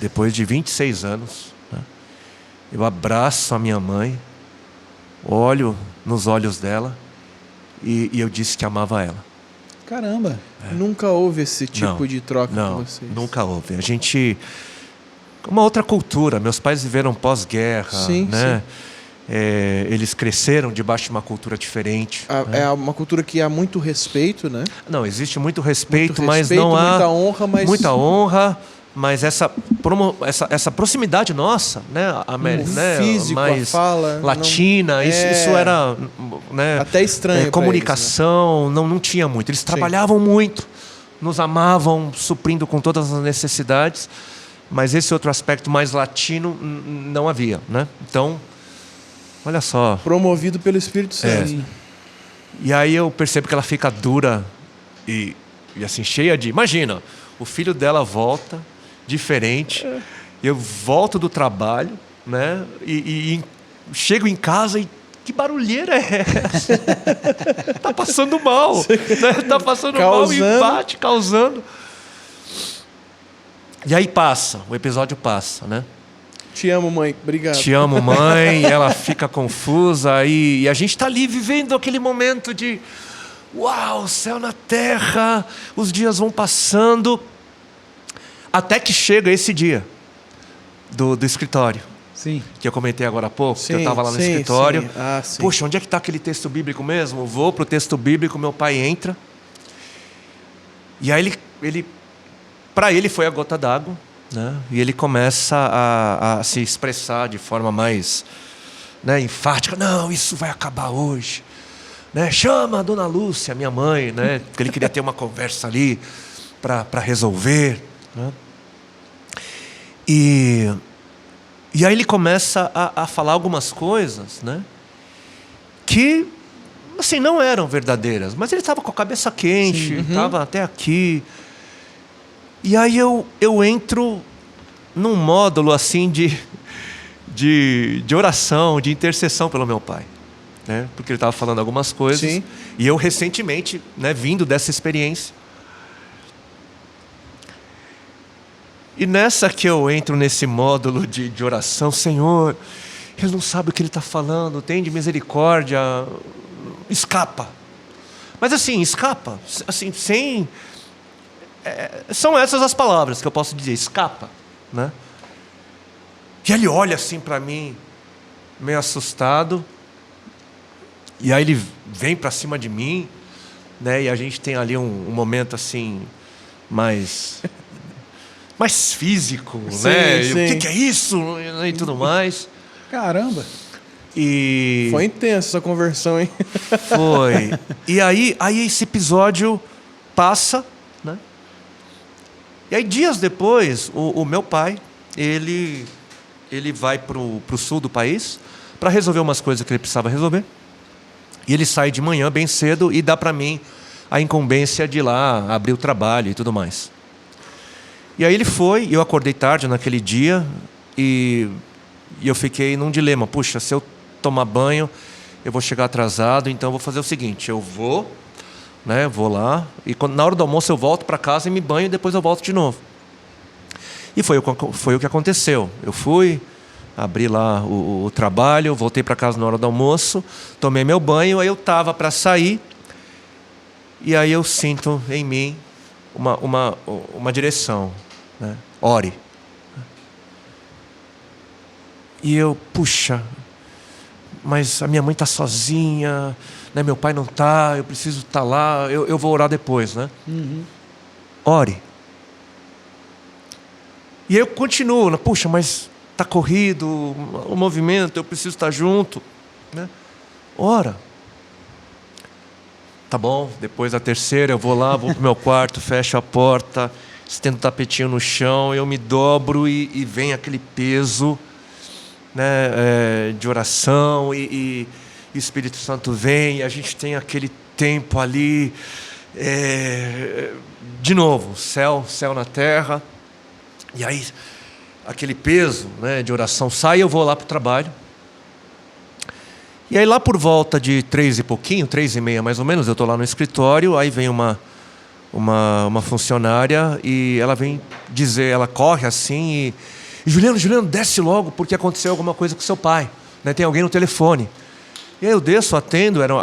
depois de 26 anos, né, eu abraço a minha mãe, olho nos olhos dela e eu disse que amava ela. Caramba. Nunca houve esse tipo de troca com vocês? Nunca houve. A gente... Uma outra cultura. Meus pais viveram pós-guerra, sim, né? Sim. Eles cresceram debaixo de uma cultura diferente. É uma cultura que há muito respeito, né? Não, existe muito respeito, mas não há... Muita honra, mas... Muita honra, mas essa proximidade nossa, né? Físico, mais a fala... latina, isso era... Né, até estranho comunicação, eles, né? não tinha muito. Eles trabalhavam muito, nos amavam, suprindo com todas as necessidades, mas esse outro aspecto mais latino não havia, né? Então, olha só. Promovido pelo Espírito Santo. E aí eu percebo que ela fica dura e assim, cheia de... Imagina, o filho dela volta, diferente, eu volto do trabalho, né? E chego em casa e que barulheira é essa? Tá passando mal, né? Tá passando mal, empate, causando. E aí o episódio passa, né? Te amo, mãe, obrigado. Te amo, mãe. Ela fica confusa e a gente tá ali vivendo aquele momento de uau, céu na terra, os dias vão passando, até que chega esse dia do escritório. Sim. Que eu comentei agora há pouco, sim, que eu estava lá no escritório. Sim. Poxa, onde é que está aquele texto bíblico mesmo? Vou para o texto bíblico, meu pai entra. E aí para ele foi a gota d'água, né? E ele começa a se expressar de forma mais, né, enfática. Não, isso vai acabar hoje. Né? Chama a dona Lúcia, minha mãe, né? Porque ele queria ter uma conversa ali para resolver. Né? E aí ele começa a falar algumas coisas, né? Que, assim, não eram verdadeiras. Mas ele estava com a cabeça quente, estava até aqui. E aí eu entro num módulo, assim, de oração, de intercessão pelo meu pai. Né? Porque ele estava falando algumas coisas. Sim. E eu, recentemente, né, vindo dessa experiência. E nessa que eu entro nesse módulo de oração, Senhor, ele não sabe o que ele está falando, tem de misericórdia, escapa. Mas assim, escapa, assim, sem... são essas as palavras que eu posso dizer, escapa. Né? E ele olha assim para mim, meio assustado, e aí ele vem para cima de mim, né? E a gente tem ali um momento assim, mais físico, Sim, né? sim. O que é isso? E tudo mais. Caramba. E Foi intensa essa conversão, hein? foi. E aí esse episódio passa, né? E aí dias depois, o meu pai, ele vai pro sul do país para resolver umas coisas que ele precisava resolver. E ele sai de manhã bem cedo e dá para mim a incumbência de ir lá abrir o trabalho e tudo mais. E aí ele foi, eu acordei tarde naquele dia e eu fiquei num dilema. Puxa, se eu tomar banho, eu vou chegar atrasado, então eu vou fazer o seguinte, eu vou, né, vou lá, e na hora do almoço eu volto para casa e me banho e depois eu volto de novo. E foi o que aconteceu. Eu fui, abri lá o trabalho, voltei para casa na hora do almoço, tomei meu banho, aí eu estava para sair, e aí eu sinto em mim uma direção, né? Ore. E eu, puxa, mas a minha mãe está sozinha, né? Meu pai não está, eu preciso estar lá, eu vou orar depois, né? Ore. E eu continuo, puxa, mas está corrido o movimento, eu preciso estar junto, né? Ora. Tá bom, depois da terceira eu vou lá, vou pro meu quarto, fecho a porta, estendo o tapetinho no chão, eu me dobro e vem aquele peso, né, de oração e o Espírito Santo vem e a gente tem aquele tempo ali, de novo, céu na terra, e aí aquele peso, né, de oração sai e eu vou lá para o trabalho. E aí lá por volta de 3 e pouquinho, 3:30 mais ou menos, eu estou lá no escritório, aí vem uma funcionária e ela vem dizer, ela corre assim e Juliano, desce logo porque aconteceu alguma coisa com seu pai, né? Tem alguém no telefone. E aí eu desço, atendo, era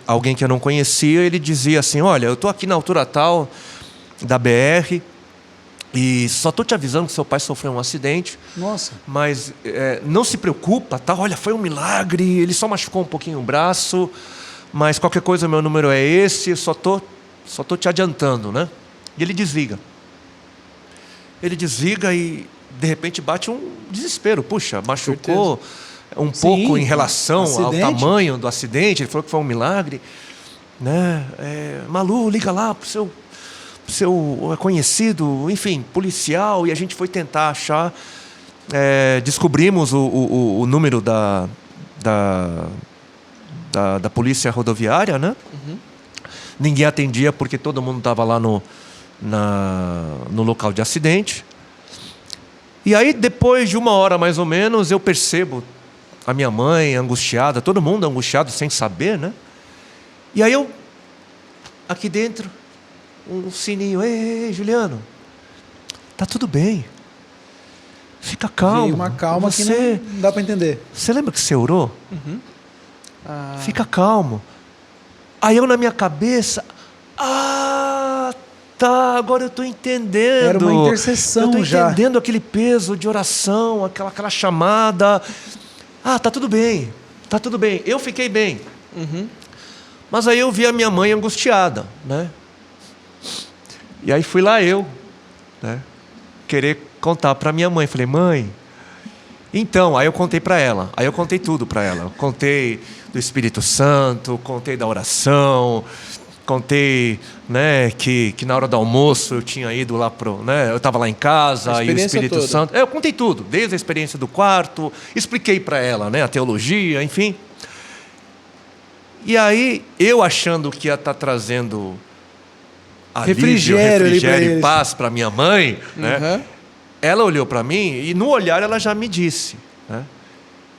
alguém que eu não conhecia, ele dizia assim, olha, eu estou aqui na altura tal da BR e só estou te avisando que seu pai sofreu um acidente. Nossa. Mas não se preocupa, tá? Olha, foi um milagre, ele só machucou um pouquinho o braço, mas qualquer coisa, meu número é esse, só tô te adiantando, né? E ele desliga. Ele desliga e, de repente, bate um desespero. Puxa, machucou um pouco em relação ao tamanho do acidente, ele falou que foi um milagre. Né? Malu, liga lá pro seu conhecido, enfim, policial, e a gente foi tentar achar, descobrimos o número da polícia rodoviária, né? Ninguém atendia porque todo mundo estava lá no local de acidente. E aí, depois de 1 hora mais ou menos, eu percebo a minha mãe angustiada, todo mundo angustiado sem saber, né? E aí eu, aqui dentro, um sininho, ei, Juliano, tá tudo bem, fica calmo. Veio uma calma que não dá para entender. Você lembra que você orou? Fica calmo. Aí eu na minha cabeça, tá, agora eu estou entendendo. Era uma intercessão já. Eu estou entendendo aquele peso de oração, aquela chamada. Tá tudo bem, eu fiquei bem. Mas aí eu vi a minha mãe angustiada, né? E aí fui lá eu, né, querer contar para minha mãe. Falei, mãe, então, aí eu contei para ela. Aí eu contei tudo para ela. Eu contei do Espírito Santo, contei da oração, Contei, né, que na hora do almoço eu tinha ido lá né, eu estava lá em casa e o Espírito toda. Santo. Eu contei tudo, desde a experiência do quarto, expliquei para ela, né, a teologia, enfim. E aí, eu achando que ia estar trazendo Refrigério e paz para minha mãe, né? Uhum. Ela olhou para mim e no olhar ela já me disse, né?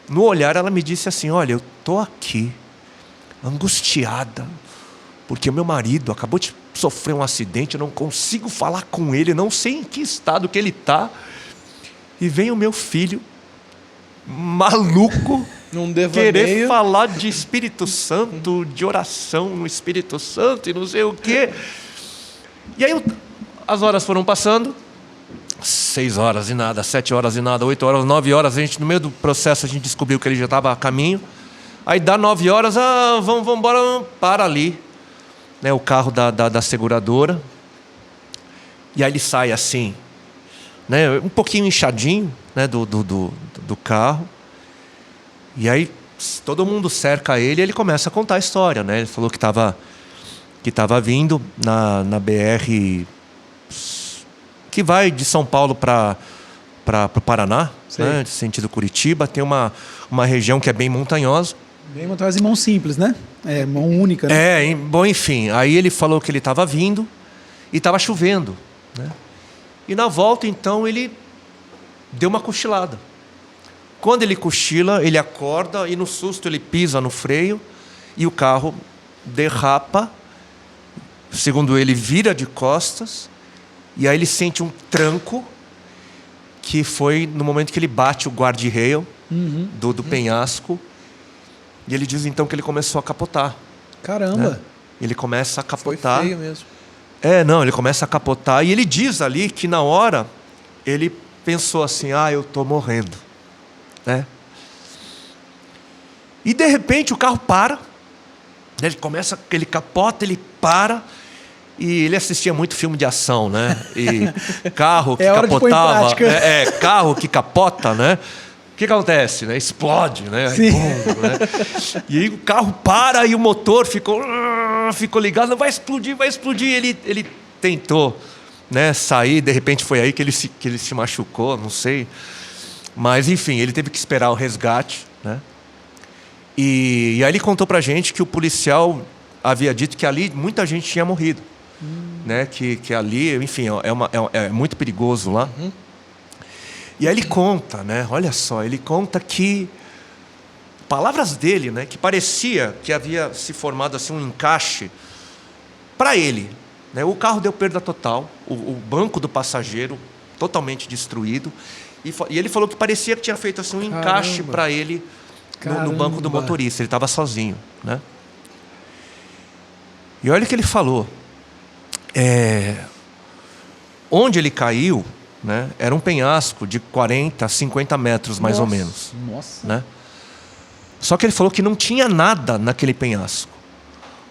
No olhar ela me disse assim: olha, eu tô aqui angustiada porque meu marido acabou de sofrer um acidente, eu não consigo falar com ele, não sei em que estado que ele está, e vem o meu filho maluco Num devaneio. querer falar de Espírito Santo, de oração no Espírito Santo e não sei o quê. E aí as horas foram passando, 6 horas e nada, 7 horas e nada, 8 horas, 9 horas, no meio do processo a gente descobriu que ele já estava a caminho. Aí dá 9 horas, vamos embora, para ali, né, o carro da seguradora. E aí ele sai assim, né, um pouquinho inchadinho, né, do carro. E aí todo mundo cerca ele e ele começa a contar a história, né? Ele falou que estava vindo na BR que vai de São Paulo para o Paraná, né, de sentido Curitiba. Tem uma região que é bem montanhosa. Bem montanhosa e mão simples, né? É, mão única, né? Bom, enfim. Aí ele falou que ele estava vindo e estava chovendo, né? E na volta, então, ele deu uma cochilada. Quando ele cochila, ele acorda e no susto ele pisa no freio e o carro derrapa. Segundo ele, vira de costas e aí ele sente um tranco, que foi no momento que ele bate o guarda-rail do penhasco. E ele diz então que ele começou a capotar. Caramba! Né? Ele começa a capotar. Foi feio mesmo. Ele começa a capotar. E ele diz ali que na hora ele pensou assim: eu estou morrendo. Né? E de repente o carro para. Ele capota, ele para. E ele assistia muito filme de ação, né? E carro que capotava. Carro que capota, né? O que acontece? Né? Explode, né? Aí, bum, né? E aí o carro para e o motor ficou ligado, vai explodir. Ele tentou, né, sair, de repente foi aí que ele se machucou, não sei. Mas, enfim, ele teve que esperar o resgate, né? E aí ele contou pra gente que o policial havia dito que ali muita gente tinha morrido. Né? Que ali, enfim, é muito perigoso lá. E aí ele conta, né? Olha só, ele conta que palavras dele, né? Que parecia que havia se formado assim um encaixe para ele, né? O carro deu perda total, o banco do passageiro totalmente destruído, e ele falou que parecia que tinha feito assim um encaixe para ele no banco do motorista. Ele estava sozinho, né? E olha o que ele falou. Onde ele caiu, né, era um penhasco de 40, 50 metros, mais ou menos. Nossa. Né? Só que ele falou que não tinha nada naquele penhasco.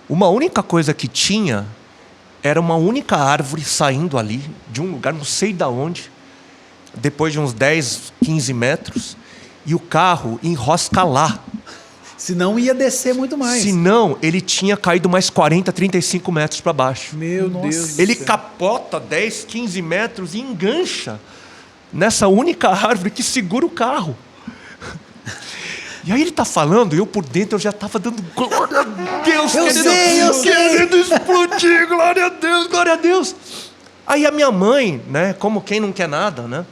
Uma única coisa que tinha era uma única árvore saindo ali, de um lugar, não sei de onde, depois de uns 10, 15 metros, e o carro enrosca lá. Senão ia descer muito mais. Senão, ele tinha caído mais 40, 35 metros para baixo. Meu Deus. Ele capota 10, 15 metros e engancha nessa única árvore que segura o carro. E aí ele está falando, e eu por dentro eu já estava dando glória a Deus. Eu sei. Querendo explodir, glória a Deus. Aí a minha mãe, né, como quem não quer nada, né,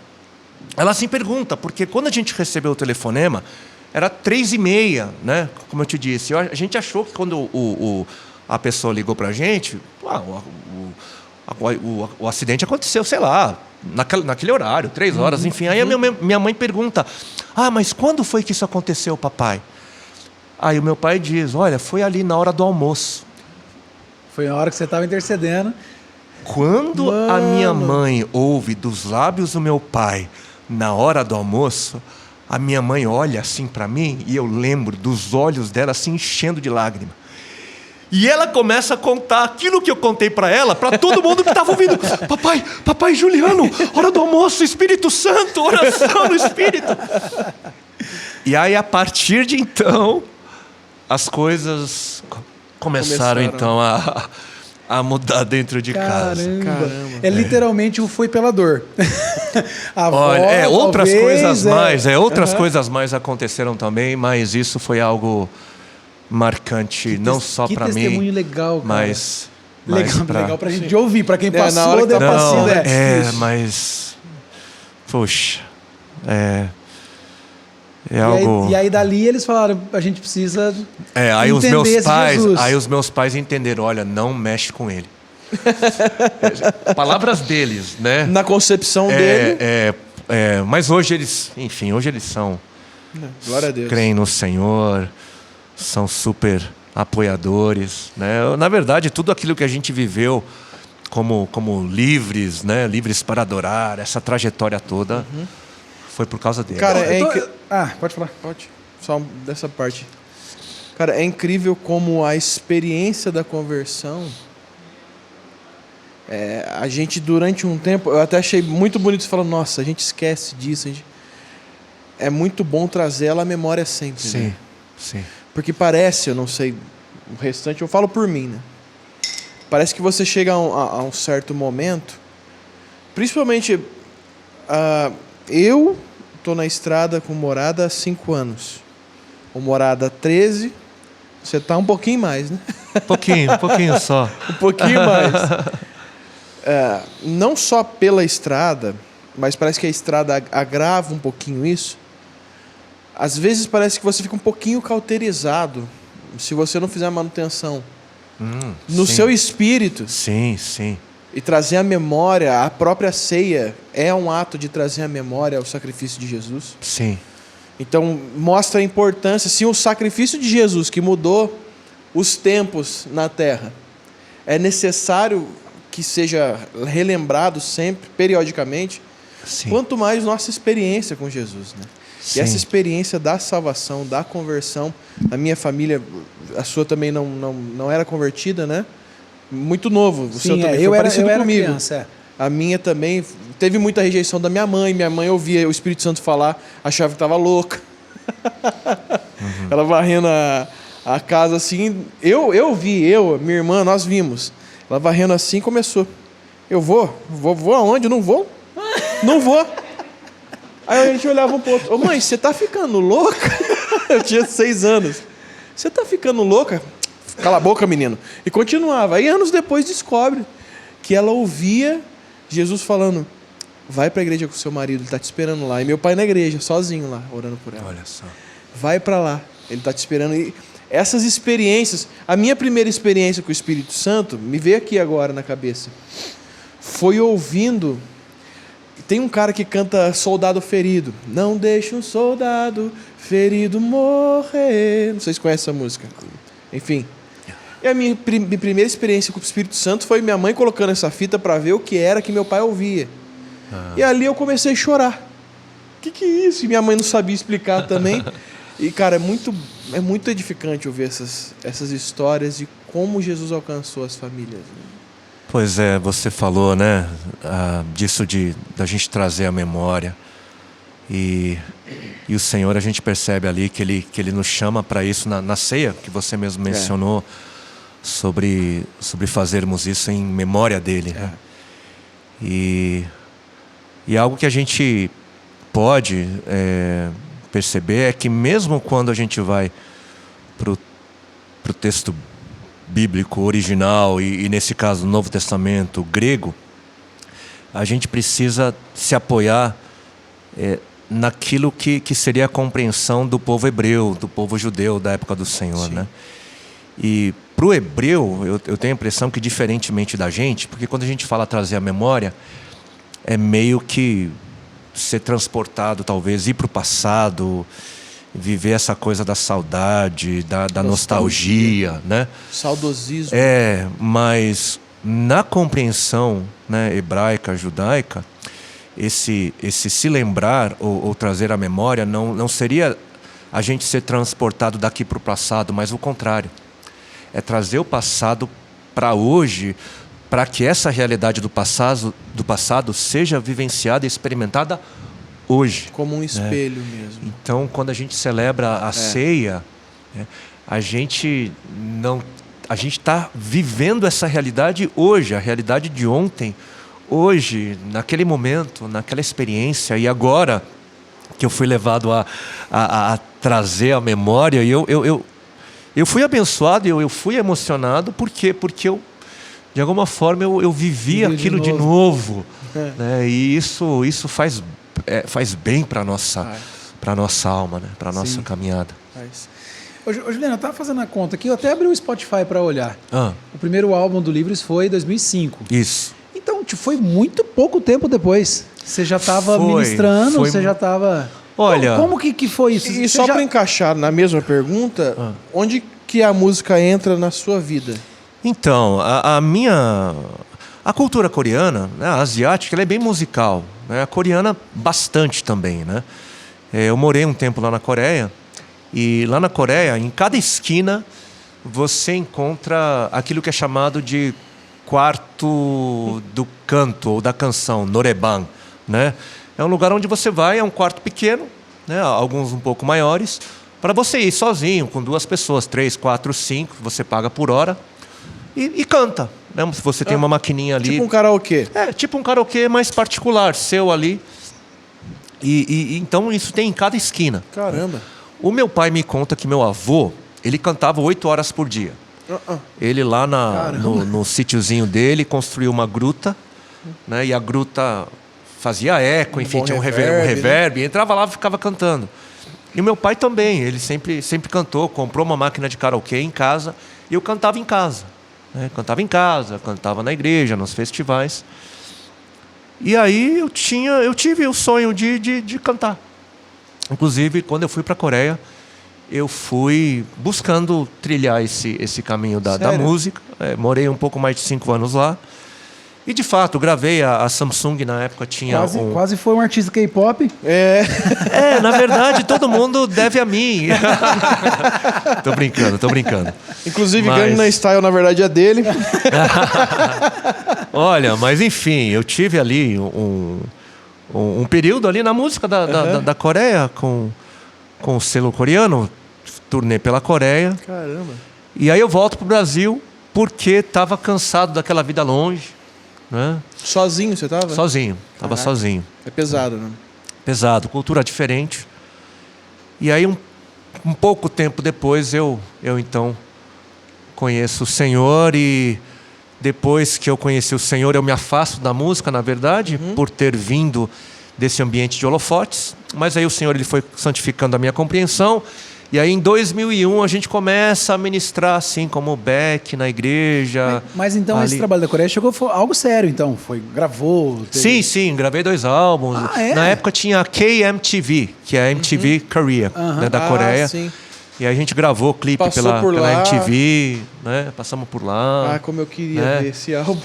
ela se pergunta, porque quando a gente recebeu o telefonema, era 3h30, né? Como eu te disse. A gente achou que quando a pessoa ligou para a gente, o acidente aconteceu, sei lá, naquele horário, 3 horas, enfim. Aí a minha mãe pergunta: mas quando foi que isso aconteceu, papai? Aí o meu pai diz: olha, foi ali na hora do almoço. Foi a hora que você estava intercedendo. Quando a minha mãe ouve dos lábios do meu pai, na hora do almoço, a minha mãe olha assim para mim e eu lembro dos olhos dela assim enchendo de lágrima. E ela começa a contar aquilo que eu contei para ela, para todo mundo que estava ouvindo. Papai Juliano, hora do almoço, Espírito Santo, oração no Espírito. E aí, a partir de então, as coisas começaram. Então a mudar dentro de casa. Caramba. É literalmente o foi pela dor. A avó, Olha, outras talvez, coisas mais, outras coisas mais aconteceram também, mas isso foi algo marcante, não só para mim, testemunho legal, cara. mas legal pra gente ouvir, pra quem na passou, hora que tá passando. passando, mas poxa, algo. E aí dali eles falaram, a gente precisa aí os entender meus esse pais, Jesus. aí os meus pais entenderam, olha, não mexe com ele. Palavras deles, né? Na concepção dele. Mas hoje eles são, Glória a Deus. creem no Senhor, são super apoiadores, né? Na verdade, tudo aquilo que a gente viveu como livres, né? Livres para adorar, essa trajetória toda, foi por causa dele. Cara, pode falar. Pode. Só dessa parte. Cara, é incrível como a experiência da conversão... a gente, durante um tempo... Eu até achei muito bonito falando, nossa, a gente esquece disso. É muito bom trazer ela à memória sempre. Sim, né? sim. Porque parece, eu não sei, o restante eu falo por mim, né? Parece que você chega a um certo momento, principalmente... eu tô na estrada com Morada há 5 anos. O Morada 13, você tá um pouquinho mais, né? Um pouquinho só. Um pouquinho mais. Não só pela estrada, mas parece que a estrada agrava um pouquinho isso. Às vezes parece que você fica um pouquinho cauterizado se você não fizer a manutenção no seu espírito. Sim, sim. E trazer a memória, a própria ceia é um ato de trazer a memória ao sacrifício de Jesus. Sim. Então mostra a importância, sim, o sacrifício de Jesus que mudou os tempos na terra. É necessário que seja relembrado sempre, periodicamente, Sim. quanto mais nossa experiência com Jesus, né? Sim. E essa experiência da salvação, da conversão, a minha família, a sua também não era convertida, né? Muito novo, o seu também foi parecido comigo. Criança, A minha também teve muita rejeição da minha mãe ouvia o Espírito Santo falar, achava que estava louca. Ela varrendo a casa assim, eu vi, minha irmã, nós vimos. Ela varrendo assim, começou. Eu vou aonde? Não vou. Não vou. Aí a gente olhava um pro outro. Ô mãe, você tá ficando louca? Eu tinha 6 anos. Você tá ficando louca? Cala a boca, menino. E continuava. Aí anos depois descobre que ela ouvia Jesus falando, vai pra igreja com seu marido, ele tá te esperando lá. E meu pai na igreja, sozinho lá, orando por ela. Olha só. Vai pra lá, ele tá te esperando. E essas experiências, a minha primeira experiência com o Espírito Santo, me veio aqui agora na cabeça, foi ouvindo... Tem um cara que canta Soldado Ferido. Não deixe um soldado ferido morrer. Não sei se conhece essa música. Enfim. E a minha primeira experiência com o Espírito Santo foi minha mãe colocando essa fita para ver o que era que meu pai ouvia. E ali eu comecei a chorar. O que é isso? E minha mãe não sabia explicar também. E, cara, é muito edificante ouvir essas histórias de como Jesus alcançou as famílias. Pois é, você falou, né, disso da gente trazer a memória. E o Senhor, a gente percebe ali que Ele nos chama para isso na ceia, que você mesmo mencionou, sobre fazermos isso em memória dEle. Né? E algo que a gente pode perceber é que mesmo quando a gente vai para o texto bíblico original e nesse caso no Novo Testamento grego, a gente precisa se apoiar naquilo que seria a compreensão do povo hebreu, do povo judeu da época do Senhor, né? E para o hebreu, eu tenho a impressão que diferentemente da gente, porque quando a gente fala trazer a memória, é meio que ser transportado, talvez, ir para o passado, viver essa coisa da saudade, da nostalgia, né? Saudosismo. Mas na compreensão, né, hebraica, judaica, esse se lembrar ou trazer a memória não seria a gente ser transportado daqui para o passado, mas o contrário. É trazer o passado para hoje, para que essa realidade do passado seja vivenciada e experimentada hoje. Como um espelho mesmo. Então, quando a gente celebra a ceia, a gente não a gente está vivendo essa realidade hoje, a realidade de ontem, hoje, naquele momento, naquela experiência, e agora que eu fui levado a trazer a memória, e eu fui abençoado, eu fui emocionado, porque eu, de alguma forma, eu vivi aquilo de novo. Né? E isso faz bem para a nossa alma, né? Para a nossa caminhada. Ô, Juliana, eu estava fazendo a conta aqui, eu até abri o Spotify para olhar. O primeiro álbum do Livres foi em 2005. Isso. Então, foi muito pouco tempo depois. Você já estava ministrando, você já estava... Olha... Como que foi isso? E só para encaixar na mesma pergunta, onde que a música entra na sua vida? Então, a cultura coreana, né, a asiática, ela é bem musical. Né? A coreana, bastante também. Né? Eu morei um tempo lá na Coreia, e lá na Coreia, em cada esquina, você encontra aquilo que é chamado de quarto do canto ou da canção, norebang, né? É um lugar onde você vai, é um quarto pequeno, né? Alguns um pouco maiores, para você ir sozinho, com 2 pessoas, 3, 4, 5, você paga por hora e canta. Né? Se você tem uma maquininha ali... Tipo um karaokê. Tipo um karaokê mais particular, seu ali. E então isso tem em cada esquina. Caramba. O meu pai me conta que meu avô, ele cantava 8 horas por dia. Ele lá no sítiozinho dele construiu uma gruta, né? E a gruta fazia eco, enfim, tinha um reverb, né? Entrava lá e ficava cantando. E o meu pai também, ele sempre cantou, comprou uma máquina de karaokê em casa, e eu cantava em casa. Né? Cantava em casa, cantava na igreja, nos festivais. E aí eu tive o sonho de cantar. Inclusive, quando eu fui para a Coreia, eu fui buscando trilhar esse caminho da música. Morei um pouco mais de 5 anos lá. E, de fato, gravei a Samsung, na época tinha quase foi um artista K-pop. Na verdade, todo mundo deve a mim. Tô brincando. Inclusive, Gangnam Style, na verdade, é dele. Olha, mas enfim, eu tive ali um período ali na música da Coreia, com o selo coreano, turnê pela Coreia. Caramba. E aí eu volto pro Brasil porque estava cansado daquela vida longe. Né? Sozinho você estava? Sozinho, estava sozinho. É pesado, né? Pesado, cultura diferente. E aí um pouco tempo depois eu então conheço o Senhor, e depois que eu conheci o Senhor eu me afasto da música, na verdade, por ter vindo desse ambiente de holofotes. Mas aí o Senhor ele foi santificando a minha compreensão. E aí, em 2001, a gente começa a ministrar, assim, como Beck na igreja. Mas então, esse trabalho da Coreia chegou foi algo sério, então? Gravou? Sim, gravei 2 álbuns. Na época tinha a KMTV, que é a MTV Korea, né, da Coreia. Sim. E aí a gente gravou clipe pela MTV, né? Passamos por lá. Como eu queria ver esse álbum.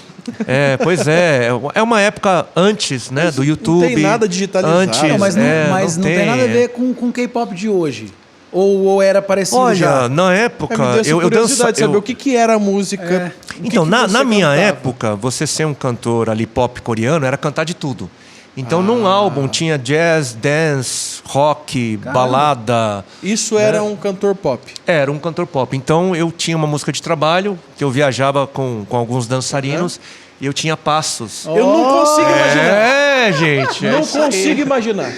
Pois é. É uma época antes, né, do YouTube. Não tem nada digitalizado. Antes, mas não tem nada a ver com o K-pop de hoje. Ou era parecido já? Olha, na época... eu dançava de saber o que era a música. Então, na minha época, você ser um cantor ali pop coreano era cantar de tudo. Então, num álbum tinha jazz, dance, rock, balada. Isso era um cantor pop? Era um cantor pop. Então, eu tinha uma música de trabalho, que eu viajava com alguns dançarinos, e eu tinha passos. Eu não consigo imaginar. Gente. Não consigo imaginar.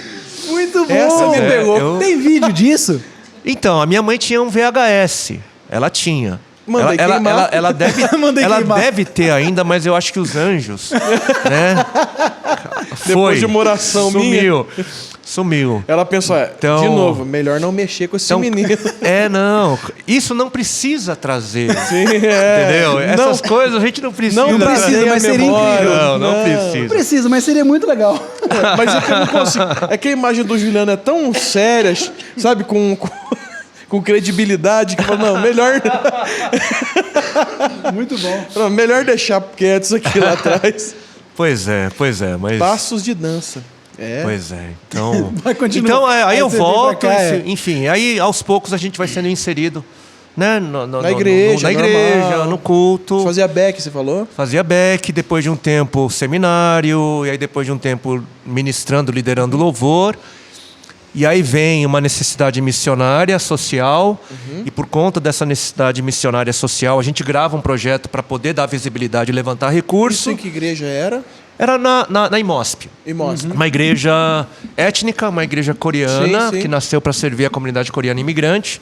Muito bom. Essa me pegou. Tem vídeo disso? Então, a minha mãe tinha um VHS. Ela tinha. Ela deve ter ainda, mas eu acho que os anjos, né? Depois de uma oração Sumiu. Ela pensou, de novo, melhor não mexer com esse menino. Não. Isso não precisa trazer. Sim, entendeu? Essas coisas a gente não precisa. Não precisa, mas seria incrível. Não precisa. Não precisa, mas seria muito legal. Mas é que eu não consigo. É que a imagem do Juliano é tão séria, sabe, com credibilidade, que fala, não, melhor... Muito bom. Não, melhor deixar quieto isso aqui lá atrás. Pois é, mas... Passos de dança. Pois é, então... Então, aí eu volto, enfim, aí aos poucos a gente vai sendo inserido, né? Na igreja, no culto. Fazia Beck, você falou? Fazia Beck, depois de um tempo seminário, e aí depois de um tempo ministrando, liderando louvor. E aí vem uma necessidade missionária social, e por conta dessa necessidade missionária social, a gente grava um projeto para poder dar visibilidade e levantar recursos. Isso em que igreja era? Era na IMOSP. IMOSP. Uma igreja étnica, uma igreja coreana, Sim, sim. que nasceu para servir a comunidade coreana imigrante.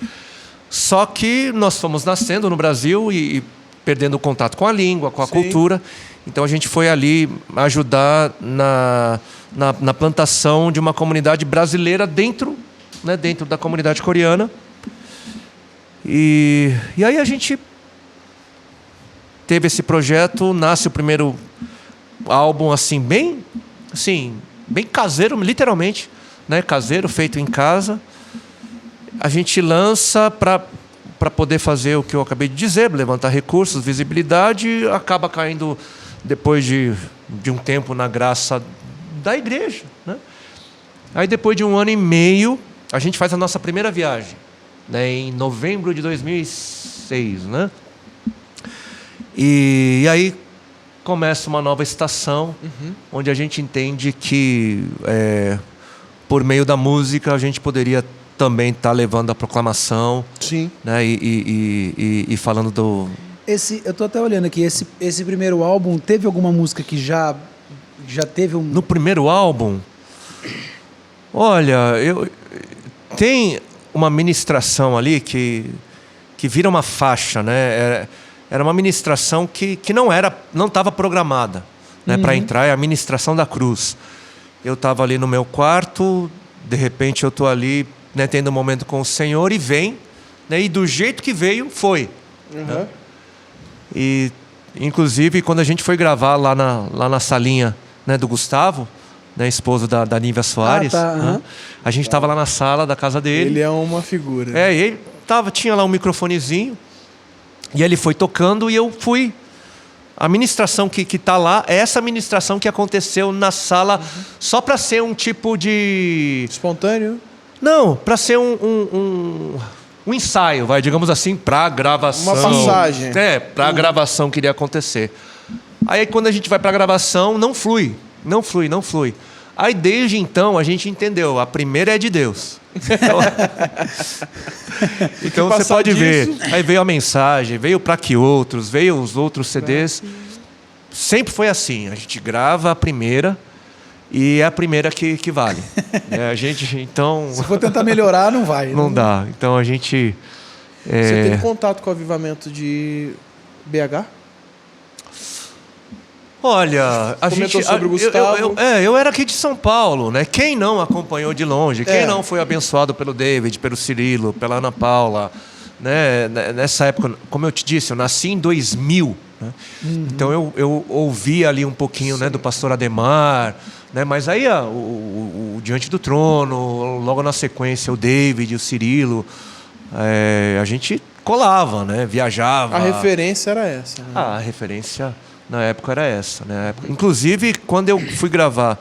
Só que nós fomos nascendo no Brasil e perdendo o contato com a língua, com a Sim. cultura. Então a gente foi ali ajudar na plantação de uma comunidade brasileira dentro da comunidade coreana. E aí a gente teve esse projeto, nasce o primeiro álbum bem caseiro, literalmente, né? Caseiro, feito em casa. A gente lança para poder fazer o que eu acabei de dizer, levantar recursos, visibilidade, acaba caindo depois de um tempo na graça da igreja, né? Aí depois de 1 ano e meio, a gente faz a nossa primeira viagem, né? Em novembro de 2006, né? E aí começa uma nova estação, onde a gente entende que por meio da música a gente poderia também estar levando a proclamação, Sim. né? E falando do... Eu tô até olhando aqui, esse primeiro álbum, teve alguma música que já teve um... No primeiro álbum, olha, tem uma ministração ali que vira uma faixa, né? Era uma ministração que não estava programada, né, para entrar, é a ministração da cruz. Eu estava ali no meu quarto, de repente eu estou ali, né, tendo um momento com o Senhor e vem, né, e do jeito que veio, foi. Né? E, inclusive, quando a gente foi gravar lá na salinha, né, do Gustavo, né, esposo da Nívia Soares, né, a gente estava lá na sala da casa dele. Ele é uma figura. E ele tinha lá um microfonezinho, e ele foi tocando e eu fui. A ministração que está lá é essa ministração que aconteceu na sala, só para ser um tipo de... Espontâneo? Não, para ser um ensaio, digamos assim, para a gravação. Uma passagem. Para a gravação que iria acontecer. Aí quando a gente vai para a gravação, não flui. Aí desde então a gente entendeu, a primeira é de Deus. Então você pode ver. Aí veio a mensagem, veio Para Que Outros, veio os outros CDs. Sempre foi assim, a gente grava a primeira e é a primeira que vale. A gente, então... Se for tentar melhorar, não vai. Não dá. Então a gente... Você teve contato com o avivamento de BH? Olha, a gente... sobre o Gustavo. Eu era aqui de São Paulo, né? Quem não acompanhou de longe? Quem não foi abençoado pelo David, pelo Cirilo, pela Ana Paula? Né? Nessa época, como eu te disse, eu nasci em 2000. Né? Então eu ouvi ali um pouquinho, né, do pastor Ademar, né? Mas aí o Diante do Trono, logo na sequência o David, o Cirilo, a gente colava, né? Viajava. A referência era essa, né? A referência na época era essa, né? Inclusive, quando eu fui gravar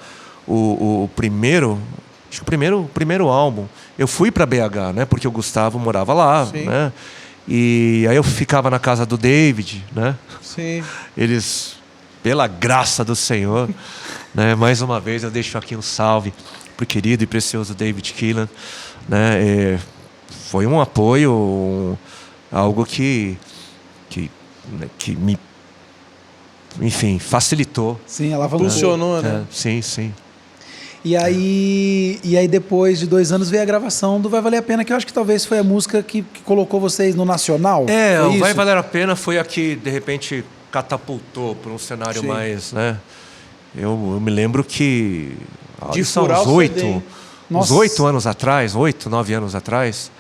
o primeiro álbum, eu fui para BH, né? Porque o Gustavo morava lá, Sim. né? E aí eu ficava na casa do David, né? Sim. Eles, pela graça do Senhor, né? Mais uma vez eu deixo aqui um salve pro querido e precioso David Keelan, né? Foi um apoio, algo que me, enfim, facilitou. Sim, alavancou. Funcionou, né? Sim. E aí depois de 2 anos veio a gravação do Vai Valer a Pena, que eu acho que talvez foi a música que colocou vocês no nacional. O isso? Vai Valer a Pena foi a que, de repente, catapultou para um cenário Sim. mais, né? Eu me lembro que... De são furar uns o 8 CD. uns 8 anos atrás, 8, 9 anos atrás,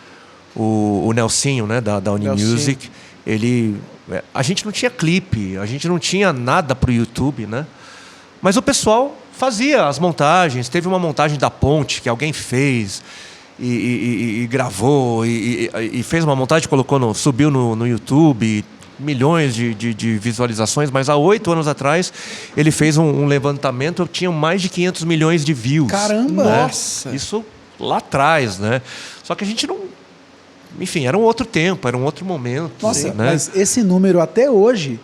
o Nelsinho, né, da Unimusic, ele... A gente não tinha clipe, a gente não tinha nada pro YouTube, né? Mas o pessoal fazia as montagens. Teve uma montagem da ponte que alguém fez e gravou e fez uma montagem, subiu no YouTube, milhões de visualizações. Mas há 8 anos atrás ele fez um levantamento, tinha mais de 500 milhões de views. Caramba! Né? Nossa! Isso lá atrás, né? Só que a gente não... Enfim, era um outro tempo, era um outro momento. Nossa, né? mas esse número até hoje,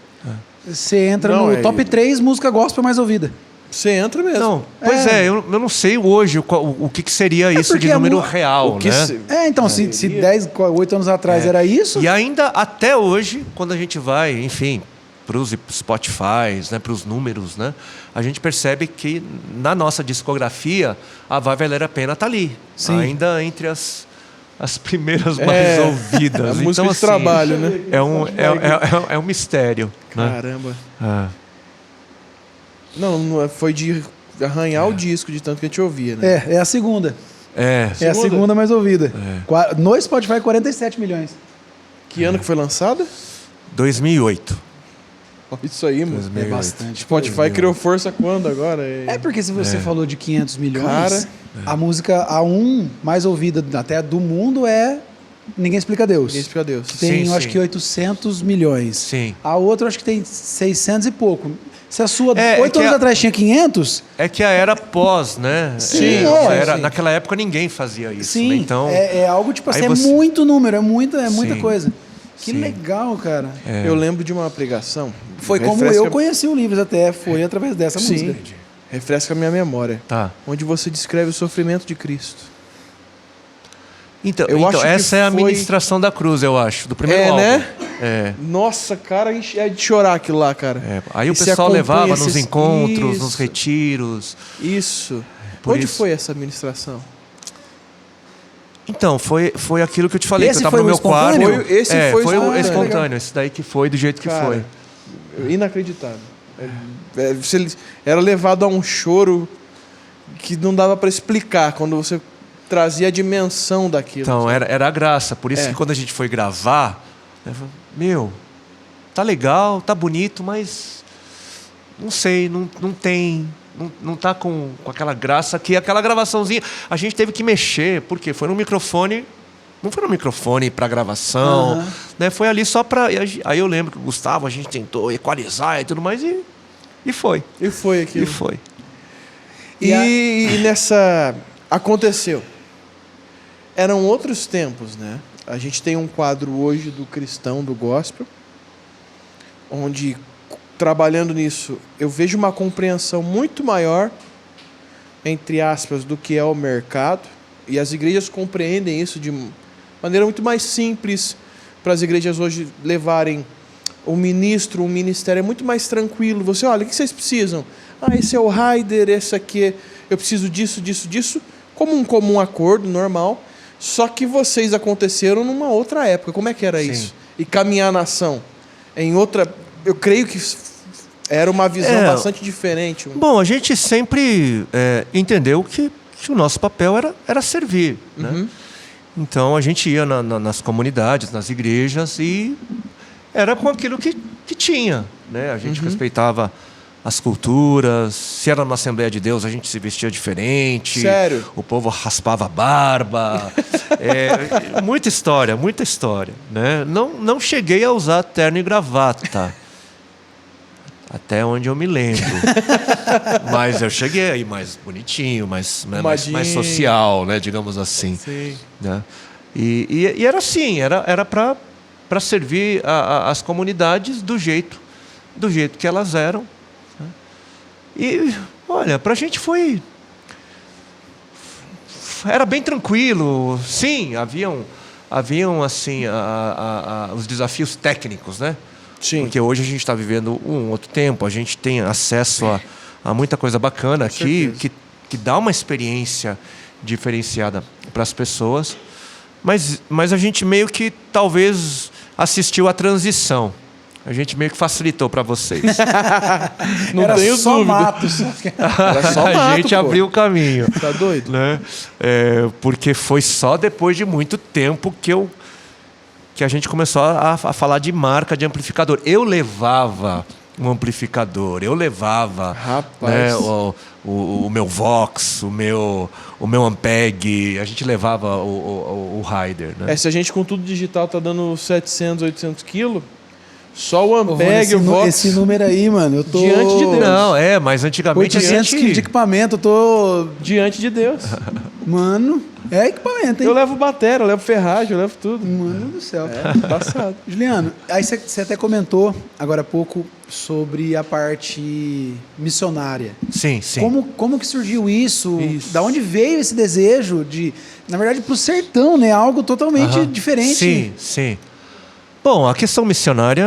você entra Não, no top 3 música gospel mais ouvida. Você entra mesmo. Não, pois eu não sei hoje o que seria isso de número real, né? Então, se 10, 8 anos atrás era isso... E ainda até hoje, quando a gente vai, enfim, para os Spotify, né, para os números, né, a gente percebe que na nossa discografia a Vai Valer a Pena está ali. Sim. Ainda entre as primeiras mais ouvidas. A então, música de trabalho, né? É um mistério. Caramba. Né? Não, foi de arranhar o disco de tanto que a gente ouvia, né? É a segunda. É a segunda mais ouvida. No Spotify, 47 milhões. Que ano que foi lançada? 2008. Isso aí, mano. 2008. É bastante. Spotify criou força quando agora? Porque se você falou de 500 milhões, Cara, a música A1 mais ouvida até do mundo é Ninguém Explica Deus. Ninguém Explica Deus. Que tem, eu acho que 800 milhões. Sim. A outra, eu acho que tem 600 e pouco. Se a sua, 8 é que anos atrás, tinha 500... É que a era pós, né? Sim, naquela época ninguém fazia isso. Sim, né? Então, é algo tipo assim, você... é muito número, é muita Sim. coisa. Que Sim. legal, cara. Eu lembro de uma pregação. Foi como eu conheci o Livres até, foi através dessa música. Refresca a minha memória. Tá. Onde você descreve o sofrimento de Cristo. Então acho que essa é a foi- ministração da cruz, eu acho, do primeiro álbum. né? É. Nossa, cara, é de chorar aquilo lá, cara. Aí o E você pessoal acompanha levava nos esses- encontros, Isso. nos retiros. Isso. Por Onde isso. foi essa ministração? Então, foi aquilo que eu te falei, Esse que eu tava foi no o meu espontâneo? quarto. Esse foi foi o espontâneo. espontâneo, esse daí que foi, do jeito que Cara, foi. Inacreditável. Você era levado a um choro que não dava pra explicar quando você trazia a dimensão daquilo. Então, sabe? era a graça. Por isso É. que quando a gente foi gravar, eu falei, meu, tá legal, tá bonito, mas não sei, não tem, não tá com aquela graça que aquela gravaçãozinha. A gente teve que mexer, porque foi no microfone, não foi no microfone para gravação, né? Foi ali só para. Aí eu lembro que o Gustavo, a gente tentou equalizar e tudo mais, e foi. E foi aquilo. E foi. E nessa... Aconteceu. Eram outros tempos, né? A gente tem um quadro hoje do cristão, do gospel, onde, trabalhando nisso, eu vejo uma compreensão muito maior, entre aspas, do que é o mercado. E as igrejas compreendem isso de maneira muito mais simples, para as igrejas hoje levarem o ministro, um ministério é muito mais tranquilo. Você, olha, o que vocês precisam? Esse é o rider, esse aqui, eu preciso disso, como um comum acordo, normal. Só que vocês aconteceram numa outra época. Como é que era isso? E caminhar na ação em outra... Eu creio que era uma visão bastante diferente. Bom, a gente sempre entendeu que o nosso papel era servir, né? Então a gente ia nas comunidades, nas igrejas, e era com aquilo que tinha, né? A gente respeitava as culturas. Se era numa Assembleia de Deus, a gente se vestia diferente. Sério? O povo raspava a barba. Muita história, né? Não cheguei a usar terno e gravata. Até onde eu me lembro. Mas eu cheguei aí mais bonitinho, mais social, né? Digamos assim. Sim. Né? E era assim, era para servir as comunidades do jeito que elas eram. Né? E, olha, para a gente era bem tranquilo. Sim, haviam assim, os desafios técnicos, né? Sim. Porque hoje a gente está vivendo um outro tempo, a gente tem acesso a muita coisa bacana aqui, que dá uma experiência diferenciada para as pessoas, mas a gente meio que talvez assistiu à transição. A gente meio que facilitou para vocês. Não Era tenho só dúvida. mato. Era só A mato, gente pô. abriu o caminho. Tá doido? Né? Porque foi só depois de muito tempo que a gente começou a falar de marca de amplificador. Eu levava um amplificador, eu levava, né, o meu Vox, o meu Ampeg, a gente levava o Rider. Né? Se a gente com tudo digital tá dando 700, 800 quilos, só o Ampeg, esse, o Vox... esse número aí, mano, eu tô... Diante de Deus. Não, mas antigamente 800 quilos de equipamento, eu tô... Diante de Deus. Mano... É equipamento, hein? Eu levo bateria, eu levo ferragem, eu levo tudo. Mano do céu. Passado. Juliano, aí você até comentou agora há pouco sobre a parte missionária. Sim, sim. Como que surgiu isso? Isso. Da onde veio esse desejo de, na verdade, pro sertão, né? Algo totalmente Aham. diferente. Sim, sim. Bom, a questão missionária,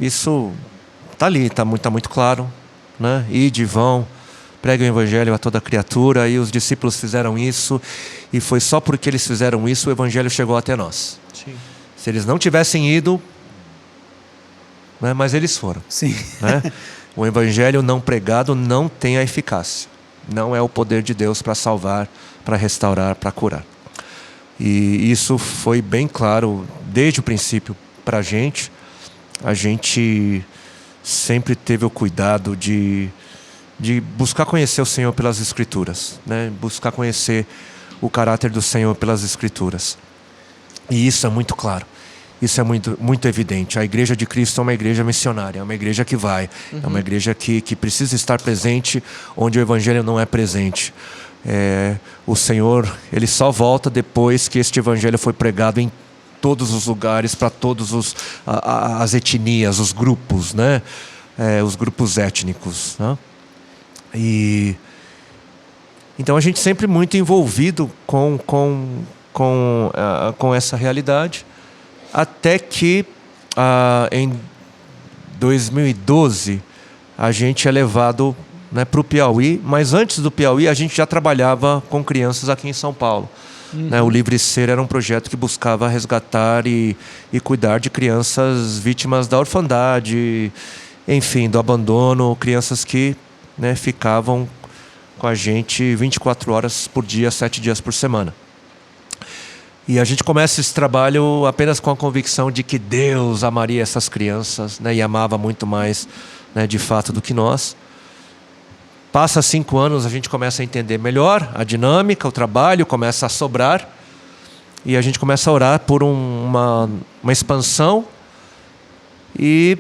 isso tá ali, tá muito claro, né? Ide, vão, preguem o evangelho a toda criatura, e os discípulos fizeram isso, e foi só porque eles fizeram isso o evangelho chegou até nós. Sim. Se eles não tivessem ido, né, mas eles foram. Sim. Né? O evangelho não pregado não tem a eficácia. Não é o poder de Deus para salvar, para restaurar, para curar. E isso foi bem claro desde o princípio para a gente. A gente sempre teve o cuidado de buscar conhecer o Senhor pelas Escrituras, né? Buscar conhecer o caráter do Senhor pelas Escrituras. E isso é muito claro. Isso é muito evidente. A Igreja de Cristo é uma igreja missionária, é uma igreja que vai, é uma igreja que precisa estar presente onde o Evangelho não é presente. O Senhor, Ele só volta depois que este Evangelho foi pregado em todos os lugares, para todas as etnias, os grupos, né? Os grupos étnicos. Né? Então a gente sempre muito envolvido com essa realidade, até que em 2012 a gente é levado, né, para o Piauí, mas antes do Piauí a gente já trabalhava com crianças aqui em São Paulo. Né, o Livre Ser era um projeto que buscava resgatar e cuidar de crianças vítimas da orfandade, enfim, do abandono, crianças que, né, ficavam com a gente 24 horas por dia, 7 dias por semana. E a gente começa esse trabalho apenas com a convicção de que Deus amaria essas crianças, né, e amava muito mais, né, de fato do que nós. Passa 5 anos, a gente começa a entender melhor a dinâmica, o trabalho começa a sobrar, e a gente começa a orar por uma expansão, e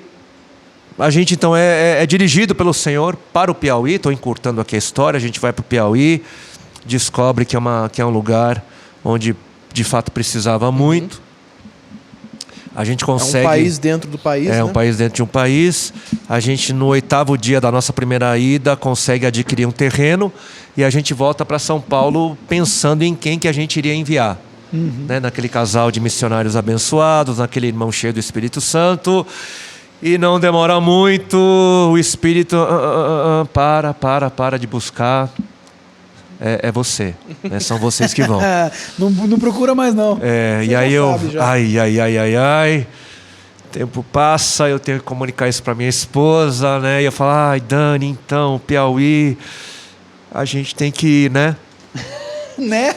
a gente então é dirigido pelo Senhor para o Piauí. Estou encurtando aqui a história. A gente vai para o Piauí, descobre que é um lugar onde de fato precisava muito. A gente consegue... É um país dentro do país, né? Um país dentro de um país. A gente, no 8º dia da nossa primeira ida, consegue adquirir um terreno, e a gente volta para São Paulo pensando em quem que a gente iria enviar. Né? Naquele casal de missionários abençoados, naquele irmão cheio do Espírito Santo. E não demora muito, o Espírito... Para de buscar. É você, né? São vocês que vão. Não procura mais, não. E aí eu... Ai. Tempo passa, eu tenho que comunicar isso para minha esposa, né? E eu falo, ai, Dani, então, Piauí, a gente tem que ir, né? Né?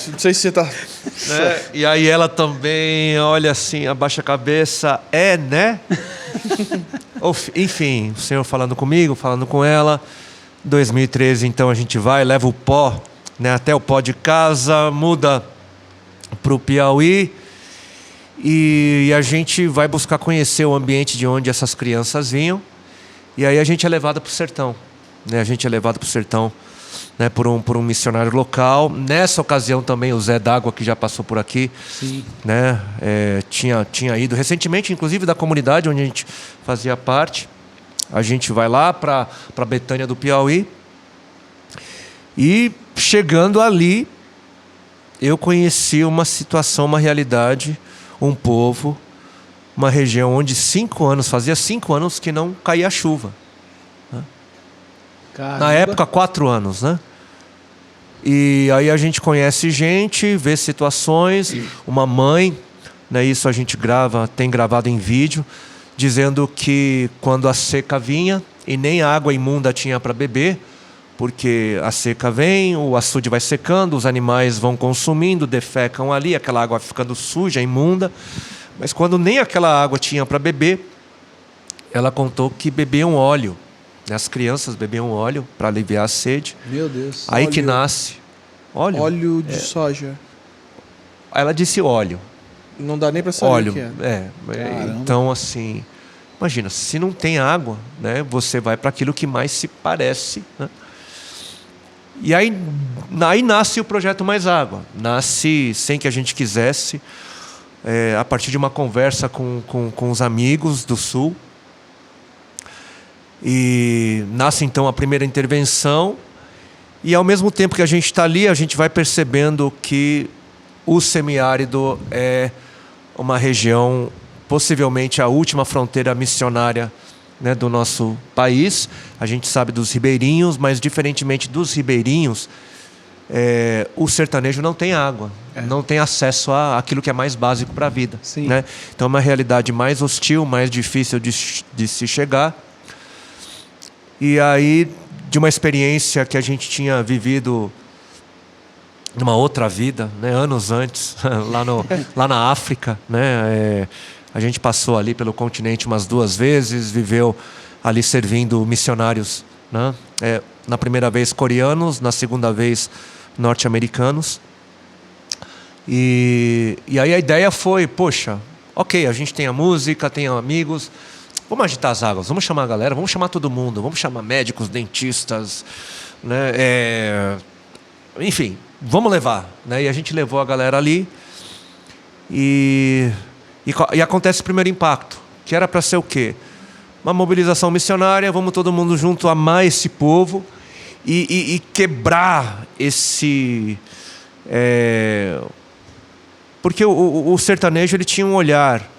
Não sei se você tá... Né? E aí ela também olha assim, abaixa a cabeça, né? Enfim, o Senhor falando comigo, falando com ela. 2013, então, a gente vai, leva o pó, né, até o pó de casa, muda para o Piauí, e a gente vai buscar conhecer o ambiente de onde essas crianças vinham, e aí a gente é levado para o sertão, né? A gente é levado para o sertão, né, por um missionário local. Nessa ocasião também o Zé D'Água, que já passou por aqui, Sim. né, tinha ido recentemente, inclusive da comunidade onde a gente fazia parte. A gente vai lá para Betânia do Piauí, e chegando ali eu conheci uma situação, uma realidade, um povo, uma região onde fazia 5 anos que não caía chuva. Caramba. Na época, 4 anos, né? E aí a gente conhece gente, vê situações, uma mãe, né, isso a gente tem gravado em vídeo, dizendo que quando a seca vinha e nem água imunda tinha para beber, porque a seca vem, o açude vai secando, os animais vão consumindo, defecam ali, aquela água vai ficando suja, imunda, mas quando nem aquela água tinha para beber, ela contou que bebiam óleo. As crianças bebiam óleo para aliviar a sede. Meu Deus. Aí que nasce óleo. Óleo de soja. Ela disse óleo. Não dá nem para saber Óleo. o que é. Então, assim, imagina, se não tem água, né, você vai para aquilo que mais se parece, né? E aí nasce o Projeto Mais Água. Nasce sem que a gente quisesse, a partir de uma conversa com os amigos do Sul. E nasce então a primeira intervenção. E ao mesmo tempo que a gente está ali, a gente vai percebendo que o semiárido é uma região, possivelmente a última fronteira missionária, né, do nosso país. A gente sabe dos ribeirinhos, mas diferentemente dos ribeirinhos, o sertanejo não tem água, não tem acesso àquilo que é mais básico para a vida. Né? Então é uma realidade mais hostil, mais difícil de se chegar. E aí, de uma experiência que a gente tinha vivido numa outra vida, né, anos antes, lá na África, né, a gente passou ali pelo continente umas 2 vezes, viveu ali servindo missionários, né, na primeira vez coreanos, na segunda vez norte-americanos. E aí a ideia foi, poxa, ok, a gente tem a música, tem amigos, vamos agitar as águas, vamos chamar a galera, vamos chamar todo mundo, vamos chamar médicos, dentistas, né, enfim, vamos levar. Né? E a gente levou a galera ali e acontece o primeiro impacto, que era para ser o quê? Uma mobilização missionária, vamos todo mundo junto amar esse povo e quebrar esse... Porque o sertanejo ele tinha um olhar,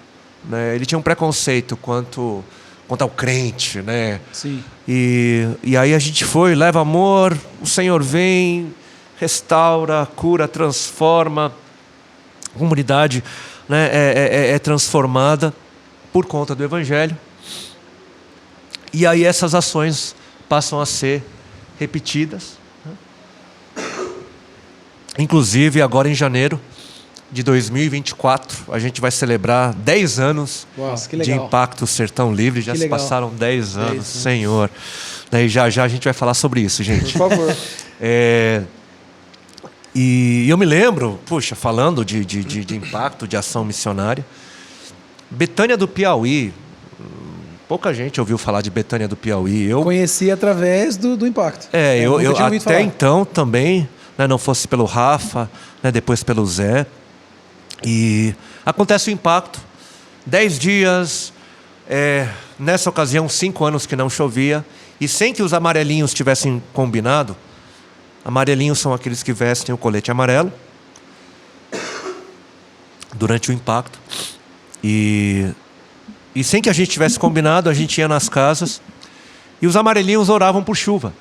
né? Ele tinha um preconceito quanto ao crente, né? Sim. E aí a gente foi, leva amor, o Senhor vem, restaura, cura, transforma, a comunidade, né, é transformada por conta do Evangelho. E aí essas ações passam a ser repetidas. Né? Inclusive agora em janeiro de 2024, a gente vai celebrar 10 anos de Impacto Sertão Livre. Já se passaram 10 anos, Senhor. Daí já a gente vai falar sobre isso, gente. Por favor. E eu me lembro, puxa, falando de impacto, de ação missionária, Betânia do Piauí, pouca gente ouviu falar de Betânia do Piauí. Eu conheci através do Impacto. Eu até então também, né, não fosse pelo Rafa, né, depois pelo Zé. E acontece o impacto, 10 dias, nessa ocasião 5 anos que não chovia, e sem que os amarelinhos tivessem combinado. Amarelinhos são aqueles que vestem o colete amarelo durante o impacto. E sem que a gente tivesse combinado, a gente ia nas casas e os amarelinhos oravam por chuva.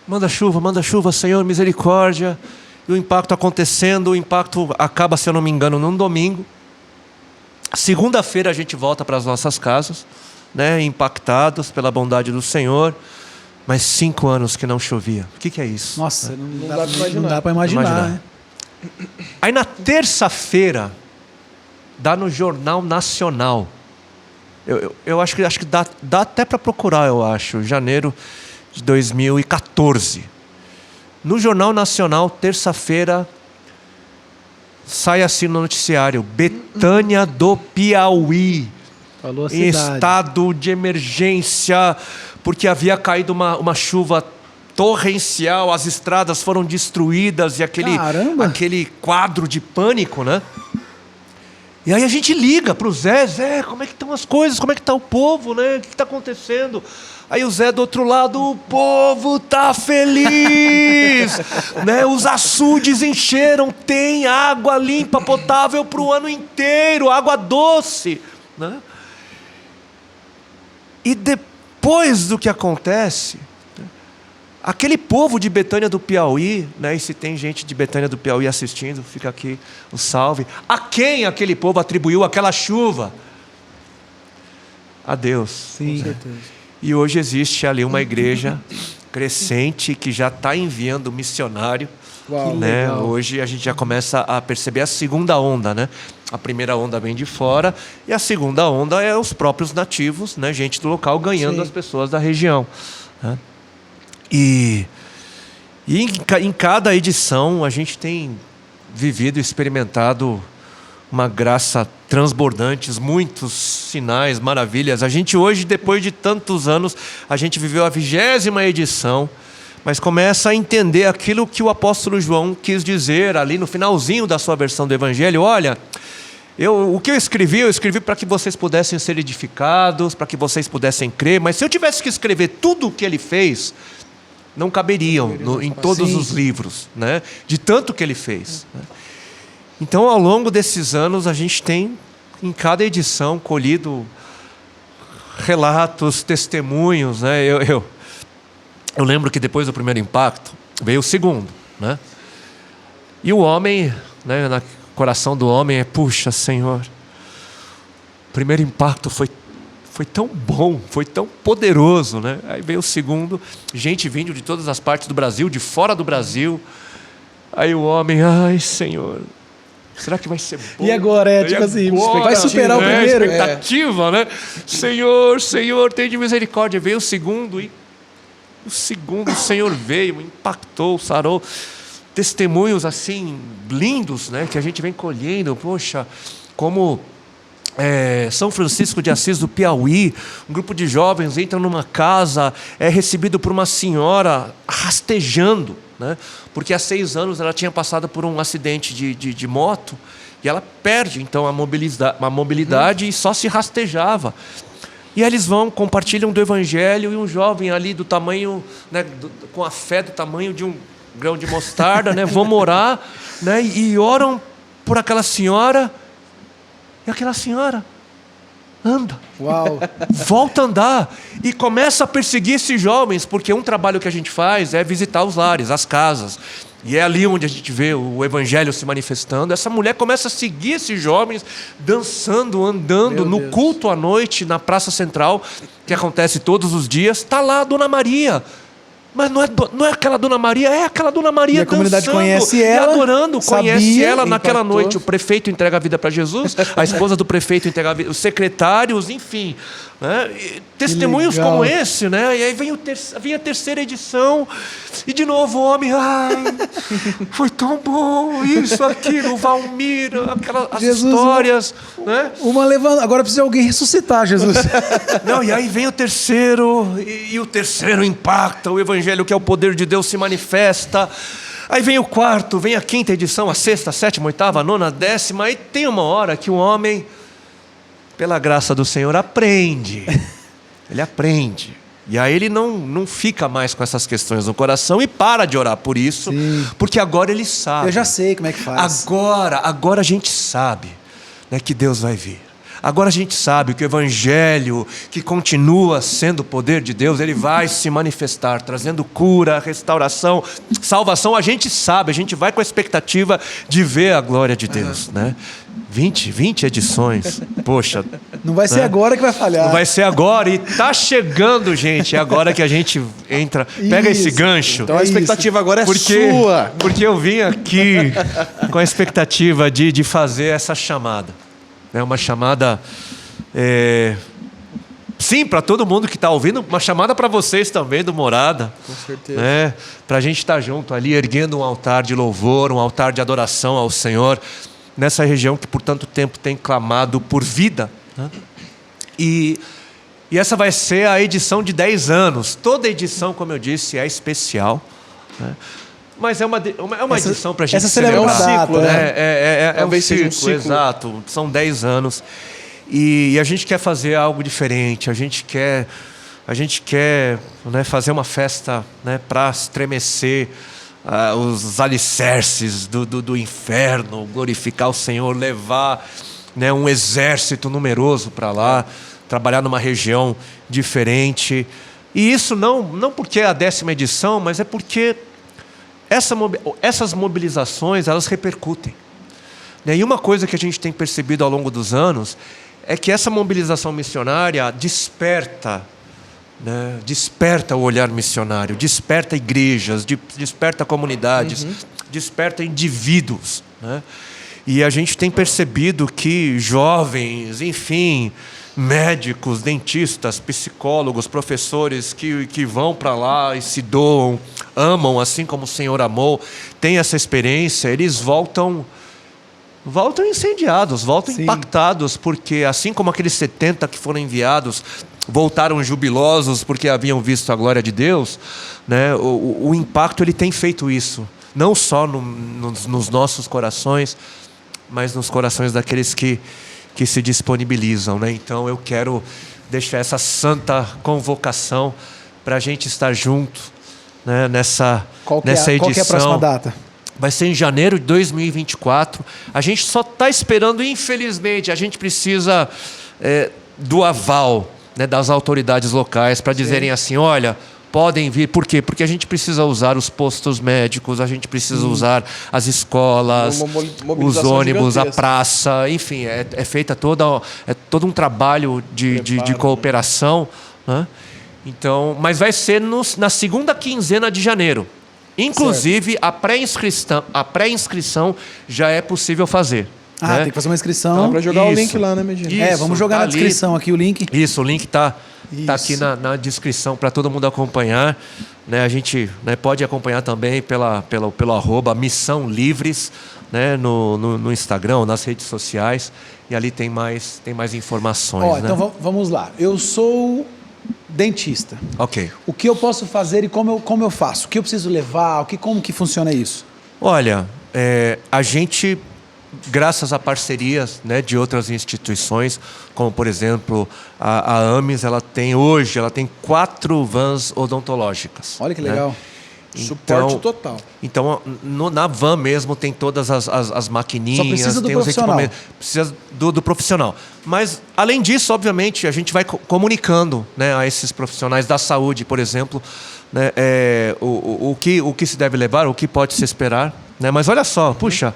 Manda chuva, Senhor, misericórdia. E o impacto acontecendo, o impacto acaba, se eu não me engano, num domingo. Segunda-feira a gente volta para as nossas casas, né, impactados pela bondade do Senhor. Mas 5 anos que não chovia. O que é isso? Nossa, não dá para imaginar. Né? Aí na terça-feira, dá no Jornal Nacional. Eu acho que dá até para procurar, eu acho. Janeiro de 2014. No Jornal Nacional, terça-feira, sai assim no noticiário: Betânia do Piauí. Falou a em cidade. Estado de emergência, porque havia caído uma chuva torrencial, as estradas foram destruídas e aquele quadro de pânico, né? E aí a gente liga para o Zé, como é que estão as coisas, como é que está o povo, né? O que está acontecendo? Aí o Zé do outro lado: o povo está feliz, né? Os açudes encheram, tem água limpa, potável para o ano inteiro, água doce, né? E depois do que acontece, aquele povo de Betânia do Piauí, né, e se tem gente de Betânia do Piauí assistindo, fica aqui o salve. A quem aquele povo atribuiu aquela chuva? A Deus. Sim, com certeza. E hoje existe ali uma igreja crescente que já está enviando missionário. Uau, né? Hoje a gente já começa a perceber a segunda onda, né? A primeira onda vem de fora e a segunda onda é os próprios nativos, né? Gente do local ganhando Sim. as pessoas da região, né? E em cada edição a gente tem vivido e experimentado uma graça transbordante, muitos sinais, maravilhas. A gente hoje, depois de tantos anos, a gente viveu a 20ª edição, mas começa a entender aquilo que o apóstolo João quis dizer ali no finalzinho da sua versão do Evangelho. Olha, o que eu escrevi para que vocês pudessem ser edificados, para que vocês pudessem crer, mas se eu tivesse que escrever tudo o que ele fez, não caberiam em todos os livros, né? De tanto que ele fez. Né? Então, ao longo desses anos, a gente tem, em cada edição, colhido relatos, testemunhos. Né? Eu lembro que depois do primeiro impacto, veio o segundo. Né? E o homem, né, no coração do homem é, puxa, Senhor, o primeiro impacto foi tão bom, foi tão poderoso, né? Aí veio o segundo, gente vindo de todas as partes do Brasil, de fora do Brasil. Aí o homem, ai, Senhor, será que vai ser bom? E agora? Tipo assim, vai superar o primeiro? Expectativa, né? Senhor, tem de misericórdia. Veio o segundo e o Senhor veio, impactou, sarou. Testemunhos assim, lindos, né? Que a gente vem colhendo. Poxa, como... São Francisco de Assis do Piauí, um grupo de jovens entra numa casa, é recebido por uma senhora rastejando, né? Porque há 6 anos ela tinha passado por um acidente de moto e ela perde então a mobilidade e só se rastejava. E aí eles vão, compartilham do Evangelho, e um jovem ali do tamanho, né, com a fé do tamanho de um grão de mostarda, né, vão orar, né, e oram por aquela senhora. E aquela senhora anda. Uau. Volta a andar e começa a perseguir esses jovens, porque um trabalho que a gente faz é visitar os lares, as casas. E é ali onde a gente vê o Evangelho se manifestando. Essa mulher começa a seguir esses jovens, dançando, andando, no culto à noite, na Praça Central, que acontece todos os dias. Está lá a Dona Maria. Mas não é aquela Dona Maria, é aquela Dona Maria e a comunidade dançando conhece ela, e adorando, conhece ela. Naquela impactou. noite o prefeito entrega a vida para Jesus, a esposa do prefeito entrega a vida, os secretários, enfim, né? Testemunhos como esse, né? E aí vem a terceira edição e de novo o homem, ai, foi tão bom isso, aquilo, o Valmir, as Jesus, histórias, né? Agora precisa alguém ressuscitar, Jesus. Não, e aí vem o terceiro, e o terceiro impacta, o Evangelho, que é o poder de Deus, se manifesta. Aí vem o quarto, vem a quinta edição, a sexta, a sétima, a oitava, a nona, a décima. Aí tem uma hora que o homem, pela graça do Senhor, aprende. Ele aprende. E aí ele não fica mais com essas questões no coração e para de orar por isso. Sim. Porque agora ele sabe. Eu já sei como é que faz. Agora a gente sabe, né, que Deus vai vir. Agora a gente sabe que o Evangelho, que continua sendo o poder de Deus, ele vai se manifestar, trazendo cura, restauração, salvação. A gente sabe, a gente vai com a expectativa de ver a glória de Deus, né? 20 edições, poxa. Não vai ser agora que vai falhar. Não vai ser agora, e tá chegando, gente. É agora que a gente entra, pega esse gancho. Então a expectativa agora é sua. Porque eu vim aqui com a expectativa de fazer essa chamada. É uma chamada, sim, para todo mundo que está ouvindo, uma chamada para vocês também do Morada. Com certeza. Né? Para a gente estar junto ali, erguendo um altar de louvor, um altar de adoração ao Senhor, nessa região que por tanto tempo tem clamado por vida. Né? E essa vai ser a edição de 10 anos. Toda edição, como eu disse, é especial. Né? Mas é uma edição para a gente celebrar. É um ciclo, né? É um ciclo, exato. São 10 anos. E a gente quer fazer algo diferente. A gente quer né, fazer uma festa, né, para estremecer os alicerces do inferno, glorificar o Senhor, levar, né, um exército numeroso para lá, trabalhar numa região diferente. E isso não porque é a 10ª edição, mas é porque essas mobilizações, elas repercutem. E uma coisa que a gente tem percebido ao longo dos anos é que essa mobilização missionária desperta, né? Desperta o olhar missionário, desperta igrejas, desperta comunidades, desperta indivíduos. Né? E a gente tem percebido que jovens, enfim, médicos, dentistas, psicólogos, professores que vão para lá e se doam, amam assim como o Senhor amou, têm essa experiência, eles voltam incendiados, voltam impactados, porque assim como aqueles 70 que foram enviados voltaram jubilosos porque haviam visto a glória de Deus, né? O impacto ele tem feito isso, não só nos nossos corações, mas nos corações daqueles que se disponibilizam, né? Então eu quero deixar essa santa convocação para a gente estar junto, né? nessa edição. Qual que é a próxima data? Vai ser em janeiro de 2024. A gente só está esperando, infelizmente, a gente precisa do aval, né, das autoridades locais para dizerem assim, olha, podem vir. Por quê? Porque a gente precisa usar os postos médicos, a gente precisa usar as escolas, os ônibus, a praça, enfim, é feita todo um trabalho de cooperação, né? Então, mas vai ser na segunda quinzena de janeiro. Inclusive, a pré-inscrição já é possível fazer. Tem que fazer uma inscrição. Dá para jogar o link lá, né, Medina? Vamos jogar na descrição aqui o link. Isso, o link tá aqui na descrição para todo mundo acompanhar. Né, a gente, né, pode acompanhar também pelo arroba Missão Livres, né, no Instagram, nas redes sociais. E ali tem mais informações. Né? Então vamos lá. Eu sou dentista. Ok. O que eu posso fazer e como eu faço? O que eu preciso levar? Como que funciona isso? Olha, a gente, graças a parcerias, né, de outras instituições, como por exemplo a AMES, ela tem 4 vans odontológicas. Olha que legal. Né? Suporte total. Então, na van mesmo tem todas as maquininhas. Só precisa do tem profissional. Os equipamentos. Precisa do profissional. Mas, além disso, obviamente, a gente vai comunicando, né, a esses profissionais da saúde, por exemplo, né, o que se deve levar, o que pode se esperar. Né? Mas olha só, puxa,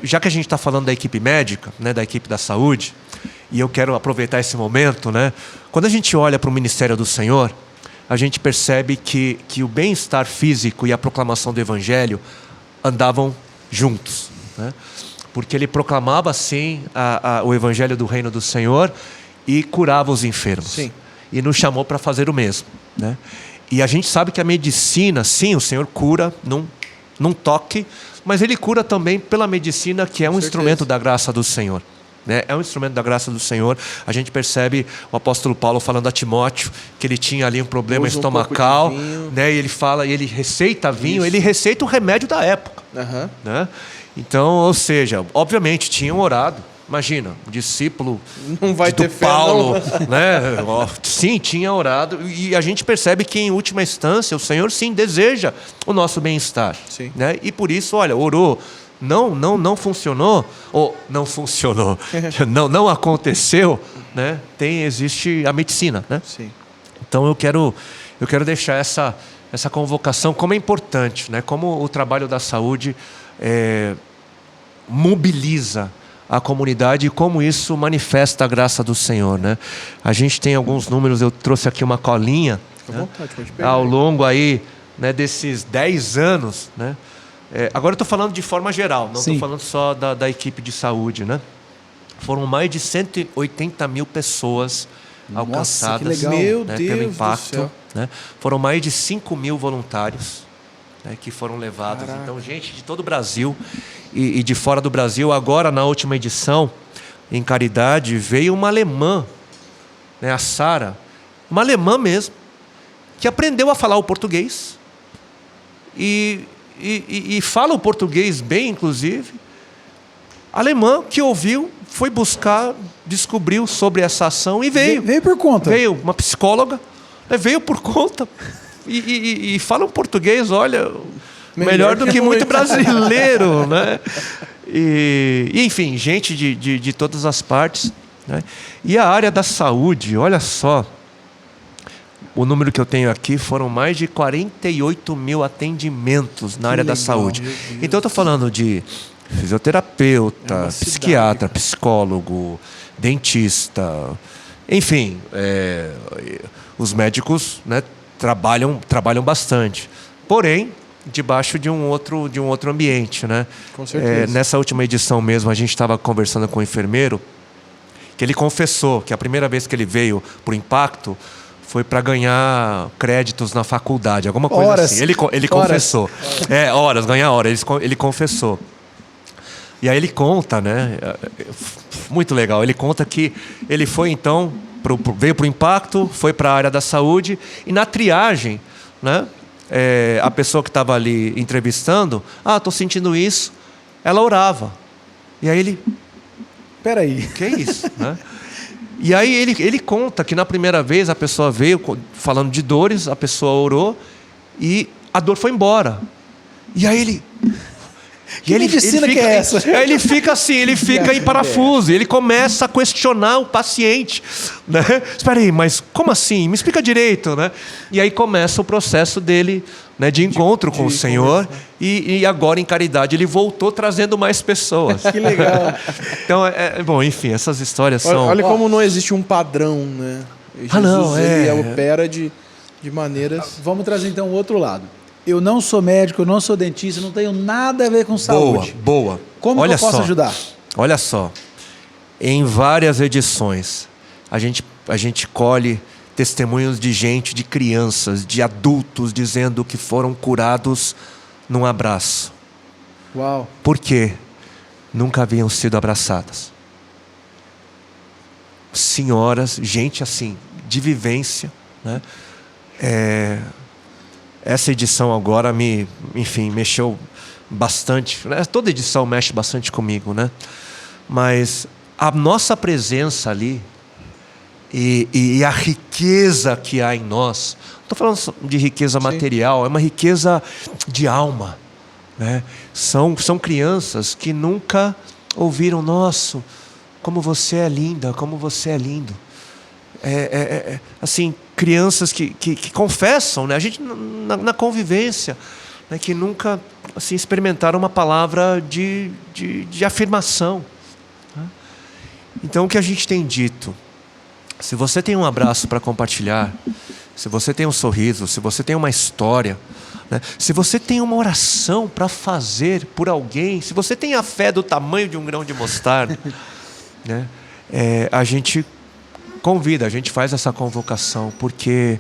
já que a gente está falando da equipe médica, né, da equipe da saúde, e eu quero aproveitar esse momento, né, quando a gente olha para o Ministério do Senhor, a gente percebe que o bem-estar físico e a proclamação do Evangelho andavam juntos. Né? Porque ele proclamava, sim, o Evangelho do Reino do Senhor e curava os enfermos. Sim. E nos chamou para fazer o mesmo. Né? E a gente sabe que a medicina, sim, o Senhor cura num toque, mas Ele cura também pela medicina, que é um instrumento da graça do Senhor. Né? É um instrumento da graça do Senhor. A gente percebe o apóstolo Paulo falando a Timóteo que ele tinha ali um problema estomacal, né? E ele fala, e ele receita vinho. Isso. Ele receita o remédio da época. Uhum. Né? Então, ou seja, obviamente tinham orado. Imagina, um discípulo não vai ter fé, Paulo, né? Sim, tinha orado. E a gente percebe que, em última instância, o Senhor sim deseja o nosso bem-estar. Sim. Né? E por isso, olha, orou. Não funcionou, ou não funcionou, não aconteceu, né? Existe a medicina, né? Sim. Então eu quero deixar essa convocação como é importante, né? Como o trabalho da saúde mobiliza a comunidade e como isso manifesta a graça do Senhor, né? A gente tem alguns números, eu trouxe aqui uma colinha, fica à vontade, pode pegar, ao longo aí, né, desses 10 anos, né? Agora eu estou falando de forma geral, não estou falando só da equipe de saúde, né? Foram mais de 180 mil pessoas alcançadas, Meu né, Deus pelo impacto. do céu. Né? Foram mais de 5 mil voluntários, né, que foram levados. Caraca. Então, gente de todo o Brasil e de fora do Brasil. Agora, na última edição, em Caridade, veio uma alemã, né, a Sara, uma alemã mesmo, que aprendeu a falar o português e fala o português bem, inclusive. Alemã que ouviu, foi buscar, descobriu sobre essa ação e veio. Veio por conta. Veio uma psicóloga, né, veio por conta e fala um português, olha, melhor do que muito brasileiro, né? E enfim, gente de todas as partes. Né? E a área da saúde, olha só. O número que eu tenho aqui foram mais de 48 mil atendimentos na área da saúde. Então, eu estou falando de fisioterapeuta, psiquiatra, psicólogo, dentista, enfim, os médicos, né, trabalham bastante. Porém, debaixo de um outro ambiente. Né? Com certeza. Nessa última edição mesmo, a gente estava conversando com o enfermeiro, que ele confessou que a primeira vez que ele veio para o Impacto foi para ganhar créditos na faculdade, alguma coisa horas. assim. Ele confessou. Horas, ganhar horas. Ele confessou. E aí ele conta, né? Muito legal. Ele conta que ele foi, então, veio para o impacto, foi para a área da saúde, e na triagem, né, a pessoa que estava ali entrevistando, estou sentindo isso, ela orava. E aí ele... Peraí. Que é isso? Né? E aí ele conta que na primeira vez a pessoa veio falando de dores, a pessoa orou e a dor foi embora. E aí ele... Que medicina que é essa? Ele fica assim, ele fica em parafuso, ele começa a questionar o paciente, né? Espera aí, mas como assim? Me explica direito, né? E aí começa o processo dele, né, de encontro com o Senhor, e agora em caridade ele voltou trazendo mais pessoas. Que legal. Então, bom, enfim, essas histórias são... Olha como não existe um padrão, né? Jesus, ele opera de maneiras... Vamos trazer então o outro lado. Eu não sou médico, eu não sou dentista, não tenho nada a ver com saúde. Boa. Como Olha que eu posso ajudar? Olha só. Em várias edições, a gente colhe testemunhos de gente, de crianças, de adultos, dizendo que foram curados num abraço. Uau. Por quê? Nunca haviam sido abraçadas. Senhoras, gente assim, de vivência, né? Essa edição agora mexeu bastante. Né? Toda edição mexe bastante comigo, né? Mas a nossa presença ali e a riqueza que há em nós, não estou falando de riqueza material, é uma riqueza de alma, né? São crianças que nunca ouviram, nossa, como você é linda, como você é lindo. Assim, crianças que confessam, né? A gente na convivência, né? Que nunca assim, experimentaram uma palavra de afirmação, né? Então o que a gente tem dito, se você tem um abraço para compartilhar, se você tem um sorriso, se você tem uma história, né? Se você tem uma oração para fazer por alguém, se você tem a fé do tamanho de um grão de mostarda, né? A gente convida, a gente faz essa convocação, porque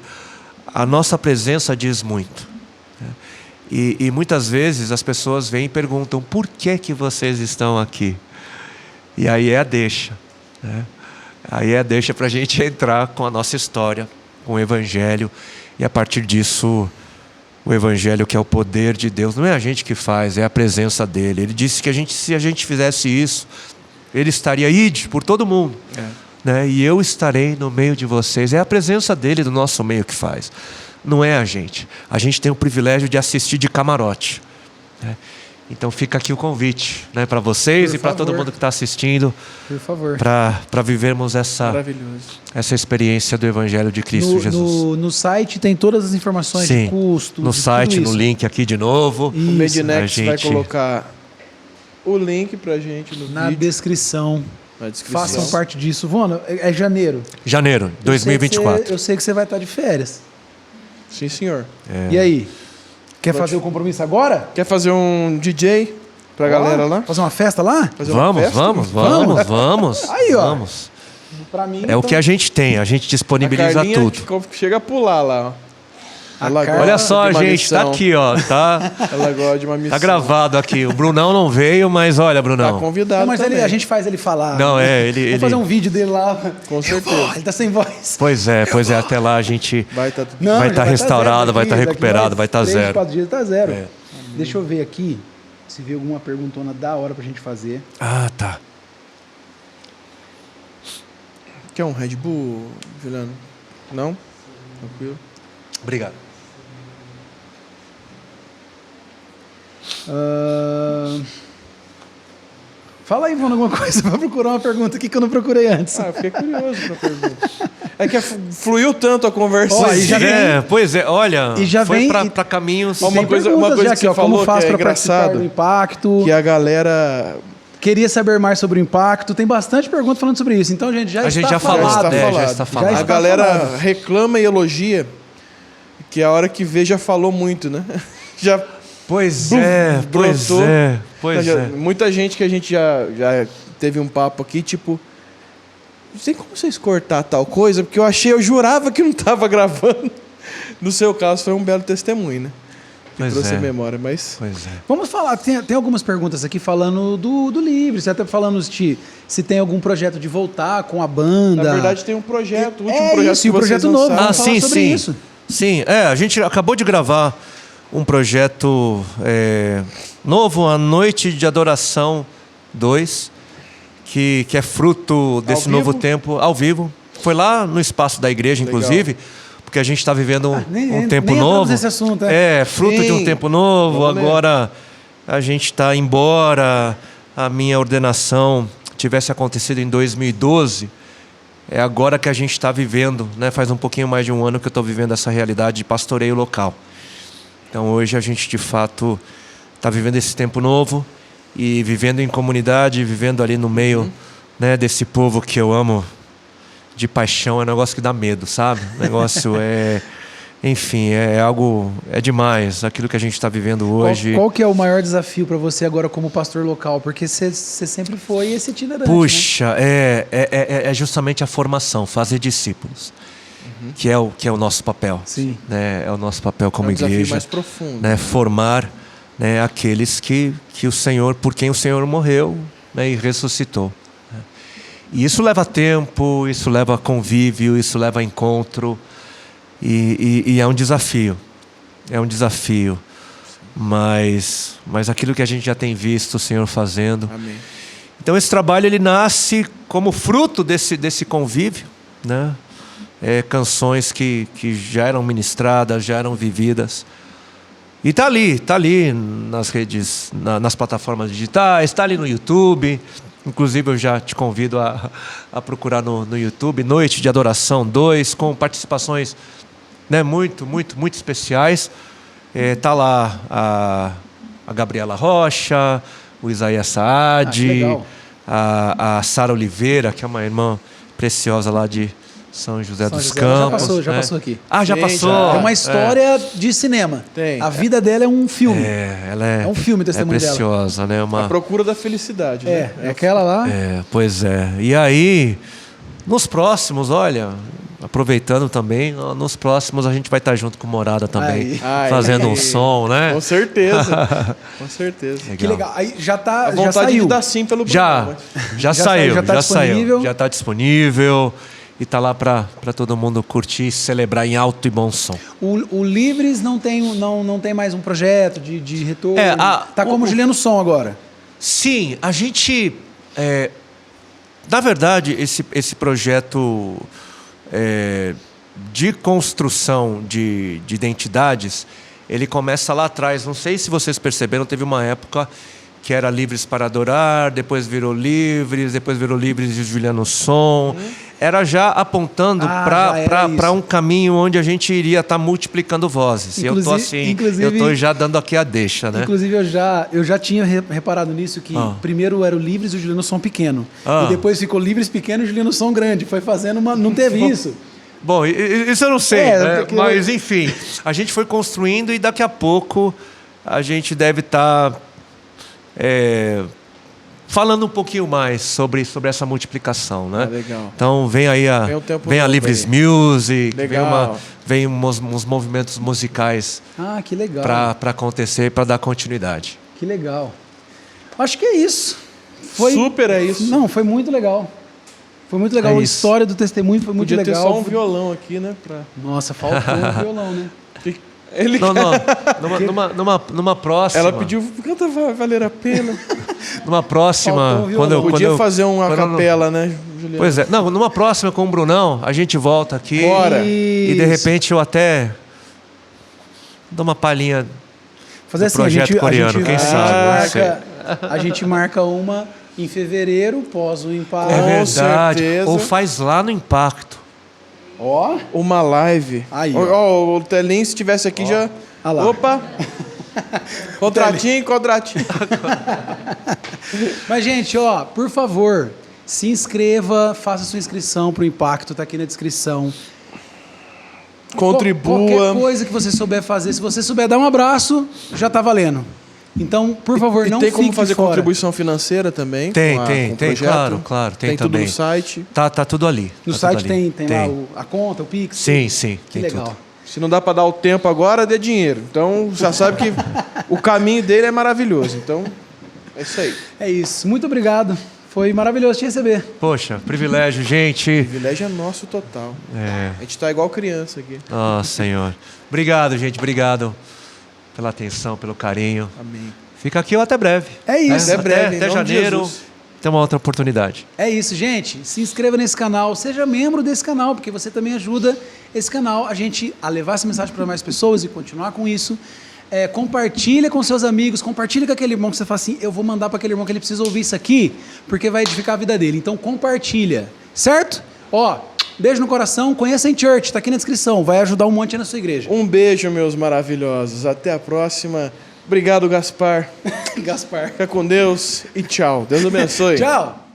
a nossa presença diz muito, né? E muitas vezes as pessoas vêm e perguntam, por que vocês estão aqui? E aí é a deixa, né? Aí é a deixa para a gente entrar com a nossa história, com o Evangelho, e a partir disso, o Evangelho, que é o poder de Deus, não é a gente que faz, é a presença dele. Ele disse que se a gente fizesse isso, ele estaria ide por todo mundo. Né? E eu estarei no meio de vocês. É a presença dele do nosso meio que faz. Não é a gente. A gente tem o privilégio de assistir de camarote, né? Então fica aqui o convite, né, para vocês e para todo mundo que está assistindo. Por favor. Para vivermos essa experiência do Evangelho de Cristo Jesus. No site tem todas as informações de custos. No site, no link aqui de novo. Isso. O Medinex vai colocar o link para a gente na descrição. Façam parte disso. Vona, é janeiro. Janeiro, 2024. Eu sei que você vai estar de férias. Sim, senhor. E aí? Quer fazer o compromisso agora? Quer fazer um DJ pra galera lá? Fazer uma festa lá? Vamos. Aí, ó. Vamos. Pra mim, o que a gente tem, a gente disponibiliza tudo. Chega a pular lá, ó. Olha só, gente, tá aqui, ó. Ela gosta de uma missão. Tá gravado aqui. O Brunão não veio, mas olha, Brunão. Tá convidado. Mas a gente faz ele falar. Não, ele. Vamos fazer um vídeo dele lá. Com certeza. Ele tá sem voz. Pois é. Até lá a gente vai estar zero, restaurado, vai estar recuperado, vai estar zero. 4 dias tá zero. Deixa eu ver aqui se vê alguma perguntona da hora pra gente fazer. Tá. Quer um Red Bull, Juliano? Não? Tranquilo. Obrigado. Fala aí, Ivone, alguma coisa. Vai procurar uma pergunta aqui que eu não procurei antes. Eu fiquei curioso com a pergunta. É que fluiu tanto a conversa. Olha, e já foi vem para caminhos... Uma coisa já que você falou como faz que é para participar do Impacto. Que a galera... Queria saber mais sobre o Impacto. Tem bastante pergunta falando sobre isso. Então, gente, já está falado. Já está falado. A galera reclama e elogia que a hora que vê já falou muito, né? Já... Pois é. Muita gente que a gente já teve um papo aqui, tipo, não sei como vocês cortar tal coisa, porque eu jurava que não estava gravando. No seu caso, foi um belo testemunho, né? que Pois trouxe é. a memória, mas... Pois é. Vamos falar, tem algumas perguntas aqui falando do Livre, você até falando se tem algum projeto de voltar com a banda. Na verdade, tem um projeto, o último É projeto isso, que e o vocês projeto novo. lançaram. Vamos falar sobre isso. Sim, a gente acabou de gravar um projeto novo, A Noite de Adoração 2, que é fruto desse vivo? novo tempo, ao vivo. Foi lá no espaço da igreja, Legal. inclusive, porque a gente está vivendo um tempo nem entramos novo. nesse assunto, fruto de um Sim. tempo novo. Vamos ler. Agora a gente está, embora a minha ordenação tivesse acontecido em 2012, é agora que a gente está vivendo, né? Faz um pouquinho mais de um ano que eu estou vivendo essa realidade de pastoreio local. Então hoje a gente de fato está vivendo esse tempo novo e vivendo em comunidade, vivendo ali no meio, né, desse povo que eu amo de paixão. É um negócio que dá medo, sabe? O negócio enfim, é demais aquilo que a gente está vivendo hoje. Qual que é o maior desafio para você agora como pastor local? Porque você sempre foi esse itinerante, né? Puxa, é justamente a formação, fazer discípulos, que é o nosso papel. Sim. Né? É o nosso papel como É um desafio igreja. mais profundo. Né? Formar, né, aqueles que o Senhor, por quem o Senhor morreu, né, e ressuscitou. Né? E isso leva tempo, isso leva convívio, isso leva encontro. E é um desafio. É um desafio. Mas aquilo que a gente já tem visto o Senhor fazendo. Amém. Então esse trabalho ele nasce como fruto desse convívio, né? Canções que já eram ministradas, já eram vividas. E tá ali nas redes, nas plataformas digitais, está ali no YouTube. Inclusive eu já te convido a procurar no YouTube, Noite de Adoração 2, com participações, né, muito especiais. Tá lá a Gabriela Rocha, o Isaías Saad, legal. a Sara Oliveira, que é uma irmã preciosa lá de São José São dos José, Campos. já né? passou aqui. Ah, já Sim, passou. já. É uma história de cinema. Tem. A vida dela é um filme. Ela é um filme o testemunho dela. preciosa, né? A procura da felicidade, né? É aquela lá. Pois é. E aí, nos próximos, olha, aproveitando também, nos próximos a gente vai estar junto com Morada também, Ai. fazendo Ai. um som, né? Com certeza. Com certeza. Que legal. Aí já tá, A já vontade saiu. de dar sim pelo Já programa. saiu, já tá disponível. já está disponível e está lá para todo mundo curtir e celebrar em alto e bom som. O Livres não tem mais um projeto de retorno. Tá como o Juliano Som agora. Sim, a gente... na verdade, esse projeto de construção de identidades, ele começa lá atrás. Não sei se vocês perceberam, teve uma época que era Livres para Adorar, depois virou Livres de Juliano Som. Era já apontando já era isso. para um caminho onde a gente iria estar multiplicando vozes. E eu tô assim, eu tô já dando aqui a deixa, né? Inclusive, eu já tinha reparado nisso, que primeiro era o Livres e o Juliano Som pequeno. E depois ficou Livres pequeno e o Juliano Som grande. Foi fazendo uma... Não teve isso. Bom, isso eu não sei, né? porque- Mas enfim, a gente foi construindo e daqui a pouco a gente deve estar falando um pouquinho mais sobre essa multiplicação, né? Legal. Então vem aí Vem o tempo vem a novo Livres aí. Music, Legal. vem uns movimentos musicais Que legal. para acontecer, para dar continuidade. Que legal. Acho que é isso. Super é isso. Não, foi muito legal. Foi muito legal. É A isso. história do testemunho foi muito Podia ter legal. só um violão aqui, né? Nossa, faltou um violão, né? Ele... Não, numa próxima. Ela pediu, canta, vai valer a pena. Numa próxima, Faltou um violão. Podia fazer uma quando eu- capela, né, Juliano? Pois é. Não, numa próxima com o Brunão, a gente volta aqui. Bora. E de repente eu até dou uma palhinha Fazer do assim, projeto coreano, quem sabe, não sei. a gente marca uma em fevereiro, pós o impacto. É Com verdade. certeza. Ou faz lá no Impacto. Ó, Uma live. Aí, Ó, o Telinho, se tivesse aqui, já... Ah lá. Opa! Contratinho. mas gente, ó, por favor, se inscreva, faça sua inscrição pro Impacto, tá aqui na descrição. Contribua. Qualquer coisa que você souber fazer, se você souber dar um abraço, já tá valendo. Então, por favor, E não tem fique como fazer fora. contribuição financeira também? Tem, com tem, o projeto? claro, tem tudo também. no site. Tá tudo ali. No tá site tudo ali. tem lá a conta, o Pix? Sim, Que tem legal. tudo. Se não dá para dar o tempo agora, dê dinheiro. Então, já sabe que o caminho dele é maravilhoso. Então, é isso aí. É isso. Muito obrigado. Foi maravilhoso te receber. Poxa, privilégio, gente. O privilégio é nosso total. A gente tá igual criança aqui. Oh, Senhor. Obrigado, gente. Obrigado pela atenção, pelo carinho. Amém. Fica aqui ou até breve. É isso. Até breve, em Até nome de janeiro. Jesus. Tem uma outra oportunidade. É isso, gente. Se inscreva nesse canal, seja membro desse canal, porque você também ajuda esse canal a levar essa mensagem para mais pessoas e continuar com isso. Compartilha com seus amigos, compartilha com aquele irmão que você fala assim, eu vou mandar para aquele irmão que ele precisa ouvir isso aqui, porque vai edificar a vida dele. Então compartilha, certo? Ó, beijo no coração, conheça a Church, tá aqui na descrição, vai ajudar um monte aí na sua igreja. Um beijo, meus maravilhosos. Até a próxima. Obrigado, Gaspar. Gaspar. Fica com Deus e tchau. Deus abençoe. Tchau.